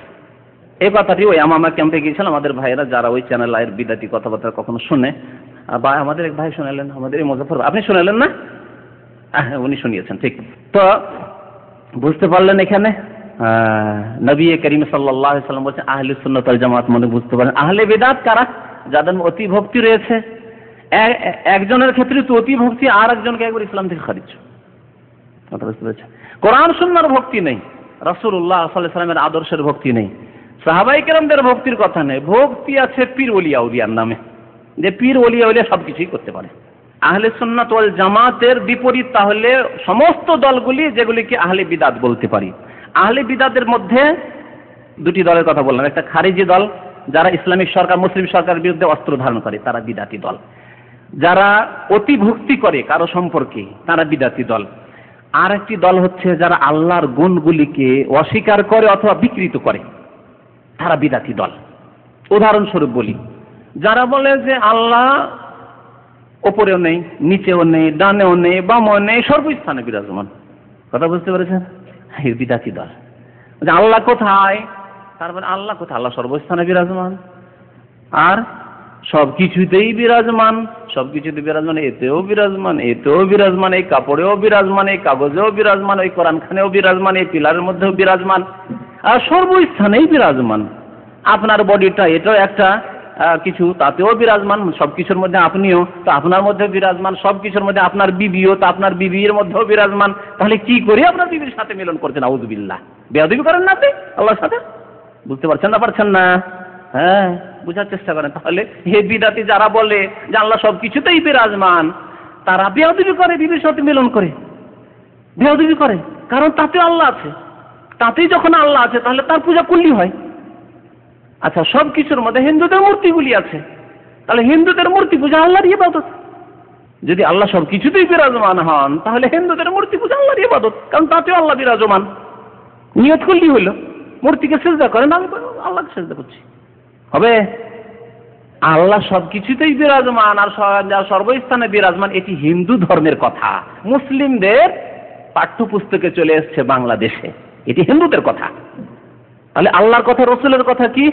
এই কথাটি ওই আমামা ক্যাম্পে গিয়েছিলাম, আমাদের ভাইয়েরা যারা ওই চ্যানেল আয়ের বিদাতি কথাবার্তা কখনো শুনে, বা আমাদের এক ভাই শোনালেন, আমাদের এই মুজাফফর, আপনি শোনালেন না? উনি শুনিয়েছেন, ঠিক। তো বুঝতে পারলেন এখানে নবী করিম সাল্লাল্লাহু আলাইহি ওয়াসাল্লাম বলছেন আহলে সুন্নাত ওয়াল জামাত, মানে বুঝতে পারেন আহলে বিদআত কারা? যাদের অতি ভক্তি রয়েছে। একজনের ক্ষেত্রে তো অতি ভক্তি, আর একজনকে একবার ইসলাম থেকে খারিজ। কথা বুঝতে পেরেছেন? কোরআন সুন্নাহর ভক্তি নেই, রাসূলুল্লাহ সাল্লাল্লাহু আলাইহি ওয়াসাল্লামের আদর্শের ভক্তি নেই, সাহাবায়ে কেরামদের ভক্তির কথা নেই। ভক্তি আছে পীর ওলিয়া উলিয়ার নামে, যে পীর ওলিয়া উলিয়া সবকিছুই করতে পারে। আহলে সুন্নাত ওয়াল জামাতের বিপরীত তাহলে সমস্ত দলগুলি, যেগুলিকে আহলে বিদআত বলতে পারি। আহলে বিদআতের মধ্যে দুটি দলের কথা বললাম, একটা খারিজি দল, যারা ইসলামিক সরকার, মুসলিম সরকারের বিরুদ্ধে অস্ত্র ধারণ করে, তারা বিদআতি দল। যারা অতি ভক্তি করে কারো সম্পর্কে, তারা বিদআতি দল। আর একটি দল হচ্ছে যারা আল্লাহর গুণগুলিকে অস্বীকার করে অথবা বিকৃত করে, তারা বিদআতি দল। উদাহরণস্বরূপ বলি, যারা বলে যে আল্লাহ ওপরেও নেই, নিচেও নেই, ডানেও নেই, বামেও নেই, সর্বস্থানে বিরাজমান। কথা বুঝতে পেরেছেন? এই বিদাতি দল আল্লাহ কোথায়, তারপরে আল্লাহ কোথায়? আল্লাহ সর্বস্থানে বিরাজমান, আর সবকিছুতেই বিরাজমান, সবকিছুতে বিরাজমান, এতেও বিরাজমান, এতেও বিরাজমান, এই কাপড়েও বিরাজমান, এই কাগজেও বিরাজমান, ওই কোরআনখানেও বিরাজমান, এই পিলারের মধ্যেও বিরাজমান, আর সর্বস্থানেই বিরাজমান। আপনার বডিটা এটাও একটা কিছু, তাতেও বিরাজমান, সবকিছুর মধ্যে আপনিও তো আপনার মধ্যে বিরাজমান, সবকিছুর মধ্যে আপনার বিবিও তো আপনার বিবির মধ্যেও বিরাজমান। তাহলে কি করে আপনার বিবির সাথে মিলন করছেন? আউযুবিল্লাহ, বেয়াদবি করেন না আপনি আল্লাহর সাথে? বুঝতে পারছেন না? পারছেন না? হ্যাঁ, বুঝার চেষ্টা করেন। তাহলে হে বিদাতি যারা বলে যে আল্লাহ সবকিছুতেই বিরাজমান, তারা বেয়াদবি করে, বিবির সাথে মিলন করে, বেয়াদবি করে। কারণ তাতে আল্লাহ আছে, তাতেই যখন আল্লাহ আছে তাহলে তার পূজা করলেই হয়। আচ্ছা, সবকিছুর মধ্যে হিন্দুদের মূর্তিগুলি আছে, তাহলে হিন্দুদের মূর্তি পূজা আল্লাহর ইবাদত। যদি আল্লাহ সবকিছুতেই বিরাজমান হন তাহলে হিন্দুদের মূর্তি পূজা আল্লাহর ইবাদত, কারণ তাতেও আল্লাহ বিরাজমান। নিয়ত করলেই হইল, মূর্তিকে সিজদা করেন, আমি আল্লাহকে সিজদা করছি, হবে? আল্লাহ সবকিছুতেই বিরাজমান আর সর্বস্থানে বিরাজমান, এটি হিন্দু ধর্মের কথা, মুসলিমদের পাঠ্যপুস্তকে চলে এসছে বাংলাদেশে, এটি হিন্দুদের কথা। তাহলে আল্লাহর কথা, রসুলের কথা কি?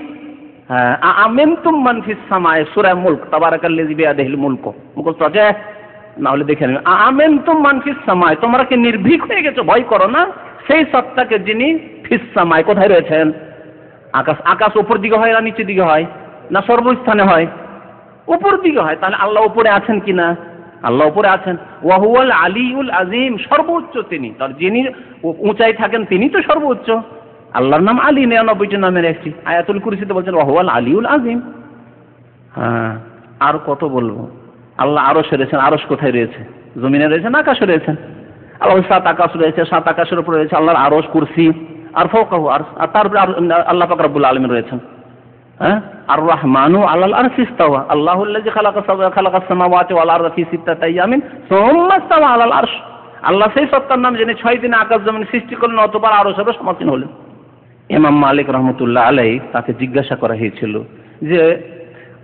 আ'আমিনতুম মান ফিস সামায়ে, সূরা মুলক, তাবারাকাল্লাযী বিয়াদিহিল মুলক, মুখস্থ আছে? না হলে দেখে নেবেন। আ'আমিনতুম মান ফিস সামায়ে, তোমরা কি নির্ভীক হয়ে গেছো, ভয় করো না সেই সত্তাকে যিনি ফিস সামায়ে, কোথায় রয়েছেন? আকাশ। আকাশ উপর দিকে হয় না নিচের দিকে হয়, না সর্বস্থানে হয়? উপর দিকে হয়। তাহলে আল্লাহ উপরে আছেন কিনা? আল্লাহ উপরে আছেন। ওয়া হুয়াল আলিউল আযীম, সর্বোচ্চ তিনি, তার যিনি উঁচাই থাকেন তিনি তো সর্বোচ্চ। আল্লাহর নাম আলী, 99টি নামের একটি। আয়াতুল কুরসিতে বলছেন ওয়া হুয়াল আলিউল আযীম। হ্যাঁ, আর কত বলবো? আল্লাহ আরশে রয়েছেন। আরশ কোথায় রয়েছে? জমিনে রয়েছেন, আকাশে রয়েছেন। আল্লাহ 7 আকাশ রয়েছে, 7 আকাশের উপরে রয়েছে আল্লাহর আরশ, কুরসি, আর ফাওকাহু আরশ, আর তারপরে আল্লাহ পাক রব্বুল আলামিন রয়েছেন। হ্যাঁ, আর রহমানু আলাল আরশি ইস্তাওয়া, আল্লাহুল্লাযী খালাকাস সামাওয়াতি ওয়াল আরদা ফি 6 আইয়ামিন সুম্মা ইস্তাওয়া আলাল আরশ। আল্লাহ সেই সত্তার নাম যিনি 6 দিনে আকাশ জমিন সৃষ্টি করলেন, অতঃপর আরশের সমাসীন হলেন। ইমাম মালিক রহমতুল্লাহ আলাইহি, তাকে জিজ্ঞাসা করা হয়েছিল যে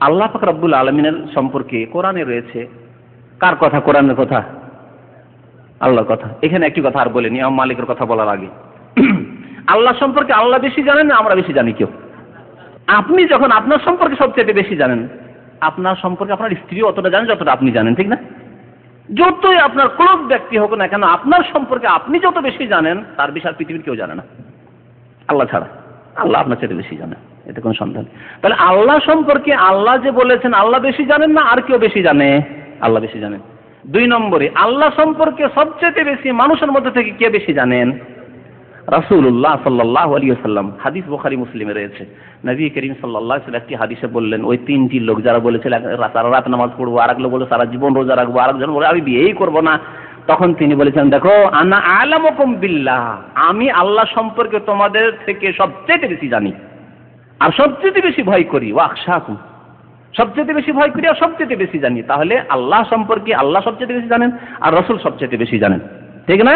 আল্লাহ পাক রব্বুল আলামিনের সম্পর্কে কোরআনে রয়েছে, কার কথা? কোরআনের কথা, আল্লাহর কথা। এখানে একটি কথা আর বলেনি ইমাম মালিকের কথা বলার আগে, আল্লাহ সম্পর্কে আল্লাহ বেশি জানেন না আমরা বেশি জানি? কেউ? আপনি যখন আপনার সম্পর্কে সবচেয়ে বেশি জানেন, আপনার সম্পর্কে আপনার স্ত্রী অতটা জানেন যতটা আপনি জানেন, ঠিক না? যতই আপনার ক্লোজ ব্যক্তি হোক না কেন, আপনার সম্পর্কে আপনি যত বেশি জানেন তার বিষয় পৃথিবীর কেউ জানে না, আল্লাহ ছাড়া। আল্লাহ আপনার চেয়ে বেশি জানেন, এতে কোনো সন্দেহ নেই। তাহলে আল্লাহ সম্পর্কে আল্লাহ যে বলেছেন আল্লাহ বেশি জানেন না আর কেউ বেশি জানে? আল্লাহ বেশি জানেন। 2 নম্বরে, আল্লাহ সম্পর্কে সবচেয়ে বেশি মানুষের মধ্যে থেকে কে বেশি জানেন? রাসূলুল্লাহ সাল্লাল্লাহু আলাইহি ওয়াসাল্লাম। হাদিস বুখারী মুসলিমে রয়েছে। নবী করিম সাল্লাল্লাহু আলাইহি ওয়াসাল্লাম একটি হাদিসে বললেন, ওই 3টি লোক যারা বলেছিল সারা রাত নামাজ পড়বো, আরেক লোক বলে সারা জীবন রোজা রাখবো, আরেকজন বলে আমি বিয়েই করবো না, তখন তিনি বলেছেন দেখো আনা আ'লামুকুম বিল্লাহ, আমি আল্লাহ সম্পর্কে তোমাদের থেকে সবচেয়ে বেশি জানি আর সবচেয়ে বেশি ভয় করি। ওয়া আখশাকুম, সবচেয়ে বেশি ভয় করি আর সবচেয়ে বেশি জানি। তাহলে আল্লাহ সম্পর্কে আল্লাহ সবচেয়ে বেশি জানেন আর রাসূল সবচেয়ে বেশি জানেন, ঠিক না?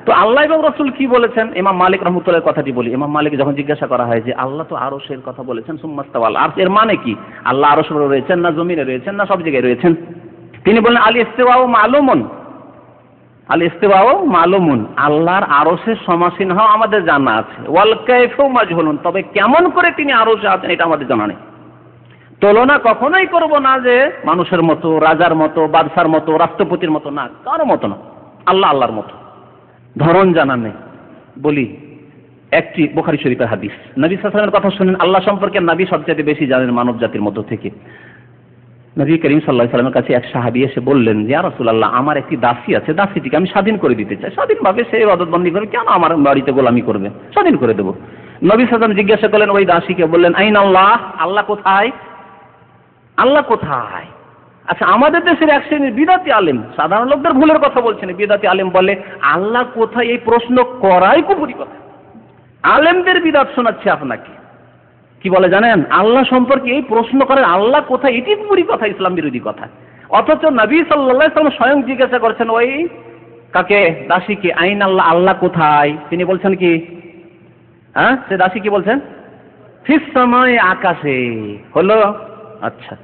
তো আল্লাহ এবং রাসূল কি বলেছেন? ইমাম মালিক রাহমাতুল্লাহ কথাটি বলি। ইমাম মালিক যখন জিজ্ঞাসা করা হয় যে আল্লাহ তো আরশের কথা বলেছেন, সুম্মাস্তাওয়াল আরশ, এর মানে কি? আল্লাহ আরশের উপরে রয়েছেন না জমিনে রয়েছেন না সব জায়গায় রয়েছেন? তিনি বললেন আল ইস্তিওয়াউ মালুমুন, আল ইস্তিওয়াউ মালুমুন, আল্লাহর আরশের সমাসীন হওয়া আমাদের জানা আছে। ওয়াল কাইফু মাজহুলুন, তবে কেমন করে তিনি আরশে আছেন এটা আমাদের জানা নেই। তুলনা কখনোই করব না যে মানুষের মতো, রাজার মতো, বাদশার মতো, রাষ্ট্রপতির মতো, না, কারো মতো না, আল্লাহ আল্লাহর মতো। ধরন জানা নেই। বলি একটি বুখারী শরীফের হাদিস, নবী সাল্লাল্লাহু আলাইহি ওয়াসাল্লামের কথা শুনেন। আল্লাহ সম্পর্কে নবী সবচেয়ে বেশি জানেন মানব জাতির মধ্য থেকে। নবী করিম সাল্লাল্লাহু আলাইহি ওয়াসাল্লামের কাছে এক সাহাবী এসে বললেন যে ইয়া রাসূলুল্লাহ, আমার একটি দাসী আছে, দাসীটিকে আমি স্বাধীন করে দিতে চাই। স্বাধীনভাবে সে ইবাদতবন্দি করে, কেন আমার বাড়িতে গোলামি করবে? স্বাধীন করে দেব। নবী সাল্লাল্লাহু আলাইহি ওয়াসাল্লাম জিজ্ঞাসা করলেন ওই দাসীকে, বললেন আইনা আল্লাহ, আল্লাহ কোথায়? আল্লাহ কোথায়? আচ্ছা, আমাদের দেশের এক শ্রেণীর বিদাতি আলেম, সাধারণ লোকদের ভুলের কথা বলছেন, বিদাতি আলেম বলে আল্লাহ কোথায়, এই প্রশ্ন করাই কুফরি কথা। আলেমদের বিদাত শোনাচ্ছে আপনাকে। কি বলে জানেন? আল্লাহ সম্পর্কে এই প্রশ্ন করেন আল্লাহ কোথায়, এটি কুফরি কথা, ইসলাম বিরোধী কথা। অথচ নবী সাল্লাল্লাহু আলাইহি ওয়াসাল্লাম স্বয়ং জিজ্ঞাসা করছেন ওই কাকে? দাসীকে, আইন আল্লাহ, আল্লাহ কোথায়? তিনি বলছেন কি? হ্যাঁ, সে দাসী কি বলছেন? ফিস সামায়ে, আকাশে। হলো? আচ্ছা,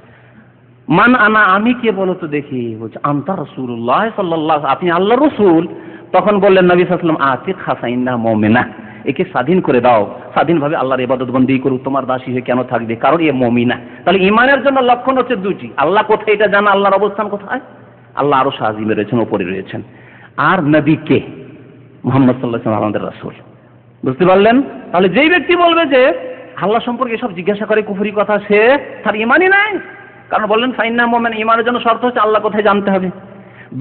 মান আনা, আমি কে বলো তো দেখি। বলছে আনতা রাসূলুল্লাহ সাল্লাল্লাহু, আপনি আল্লাহর রাসূল। তখন বললেন নবী সাল্লাল্লাহু আলাইহি ওয়াসাল্লাম, আতিক হাসাইনা মুমিনা, একে স্বাধীন করে দাও, স্বাধীনভাবে আল্লাহর ইবাদত বন্দেগী করুক, তোমার দাসী হয়ে কেন থাকবে, কারণ এ মুমিনা। তাহলে ঈমানের জন্য লক্ষণ হচ্ছে দুটি, আল্লাহ কোথায় এটা জানা, আল্লাহর অবস্থান কোথায়, আল্লাহ আরশ আজিমে রয়েছেন, উপরে রয়েছেন। আর নবী কে? মুহাম্মদ সাল্লাল্লাহু আলাইহি ওয়াসাল্লাম আমাদের রাসূল। বুঝতে পারলেন? তাহলে যেই ব্যক্তি বলবে যে আল্লাহ সম্পর্কে সব জিজ্ঞাসা করে কুফরি কথা, সে তার ঈমানই নাই। কারণ বললেন ফাইন্না মুমিন, ঈমানের জন্য শর্ত হচ্ছে আল্লাহ কোথায় জানতে হবে।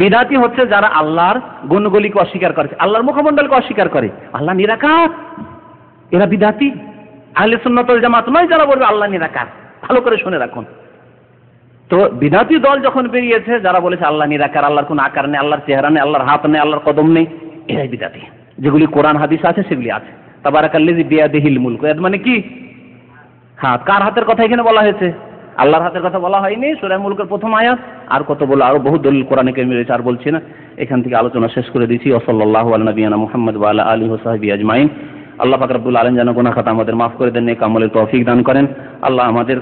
বিদাতি হচ্ছে যারা আল্লাহর গুণগুলিকে অস্বীকার করে, আল্লাহর মুখমণ্ডলকে অস্বীকার করে, আল্লাহ নিরাকার, এরা বিদাতি। আহলে সুন্নাত ওয়াল জামাত নয় যারা বলবে আল্লাহ নিরাকার। ভালো করে শুনে রাখুন। তো বিদাতি দল যখন বেরিয়েছে, যারা বলেছে আল্লাহ নিরাকার, আল্লাহর কোনো আকার নেই, আল্লাহর চেহারা নেই, আল্লাহর হাত নেই, আল্লাহর কদম নেই, এরাই বিদাতি। যেগুলি কোরআন হাদিস আছে সেগুলি আছে। তাবারাকাল্লাযী বিয়াদিহিল মুলক, এর মানে কি? হাত। কার হাতের কথা এখানে বলা হয়েছে? আল্লাহর হাতের কথা বলা হয়নি। সূরা মুলকের প্রথম আয়াত। আর কত বলে, আরো বহু দলিল কোরআনে কারিমে রয়েছে, আর বলছি না। এখান থেকে আলোচনা শেষ করে দিচ্ছি। ওয়া সাল্লাল্লাহু আলা নবিয়িনা মুহাম্মদ ওয়া আলা আলিহি ওয়া সাহবিহি আজমাইন। আল্লাহ পাক রব্বুল আলামিন যেন গুনাহ খাতা আমাদের মাফ করে দেন, নেক আমলের তৌফিক দান করেন। আল্লাহ আমাদের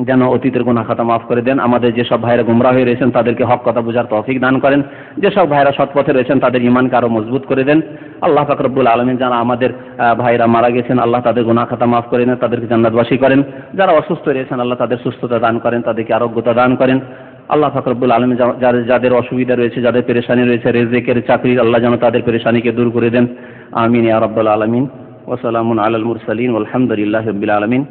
যেন অতীতের গুনাহ খাতা মাফ করে দেন। আমাদের যেসব ভাইরা গুমরাহ হয়ে রয়েছেন তাদেরকে হক কথা বোঝার তৌফিক দান করেন। যেসব ভাইরা সৎ পথে রয়েছেন তাদের ঈমানকে আরো মজবুত করে দেন। আল্লাহ পাক রব্বুল আলামিন যারা আমাদের ভাইরা মারা গেছেন, আল্লাহ তাদের গুনাহ খাতা মাফ করে দেন, তাদেরকে জান্নাতবাসী করেন। যারা অসুস্থ রয়েছেন আল্লাহ তাদের সুস্থতা দান করেন, তাদেরকে আরোগ্যতা দান করেন। আল্লাহ পাক রব্বুল আলামিন যাদের অসুবিধা রয়েছে, যাদের পেরেশানি রয়েছে, রিজিকের, চাকরির, আল্লাহ যেন তাদের পেরেশানিকে দূর করে দেন। আমিন ইয়া রাব্বাল আলামিন। ওয়া সালামুন আলাল মুরসালিন ওয়াল হামদুলিল্লাহি রাব্বিল আলামিন।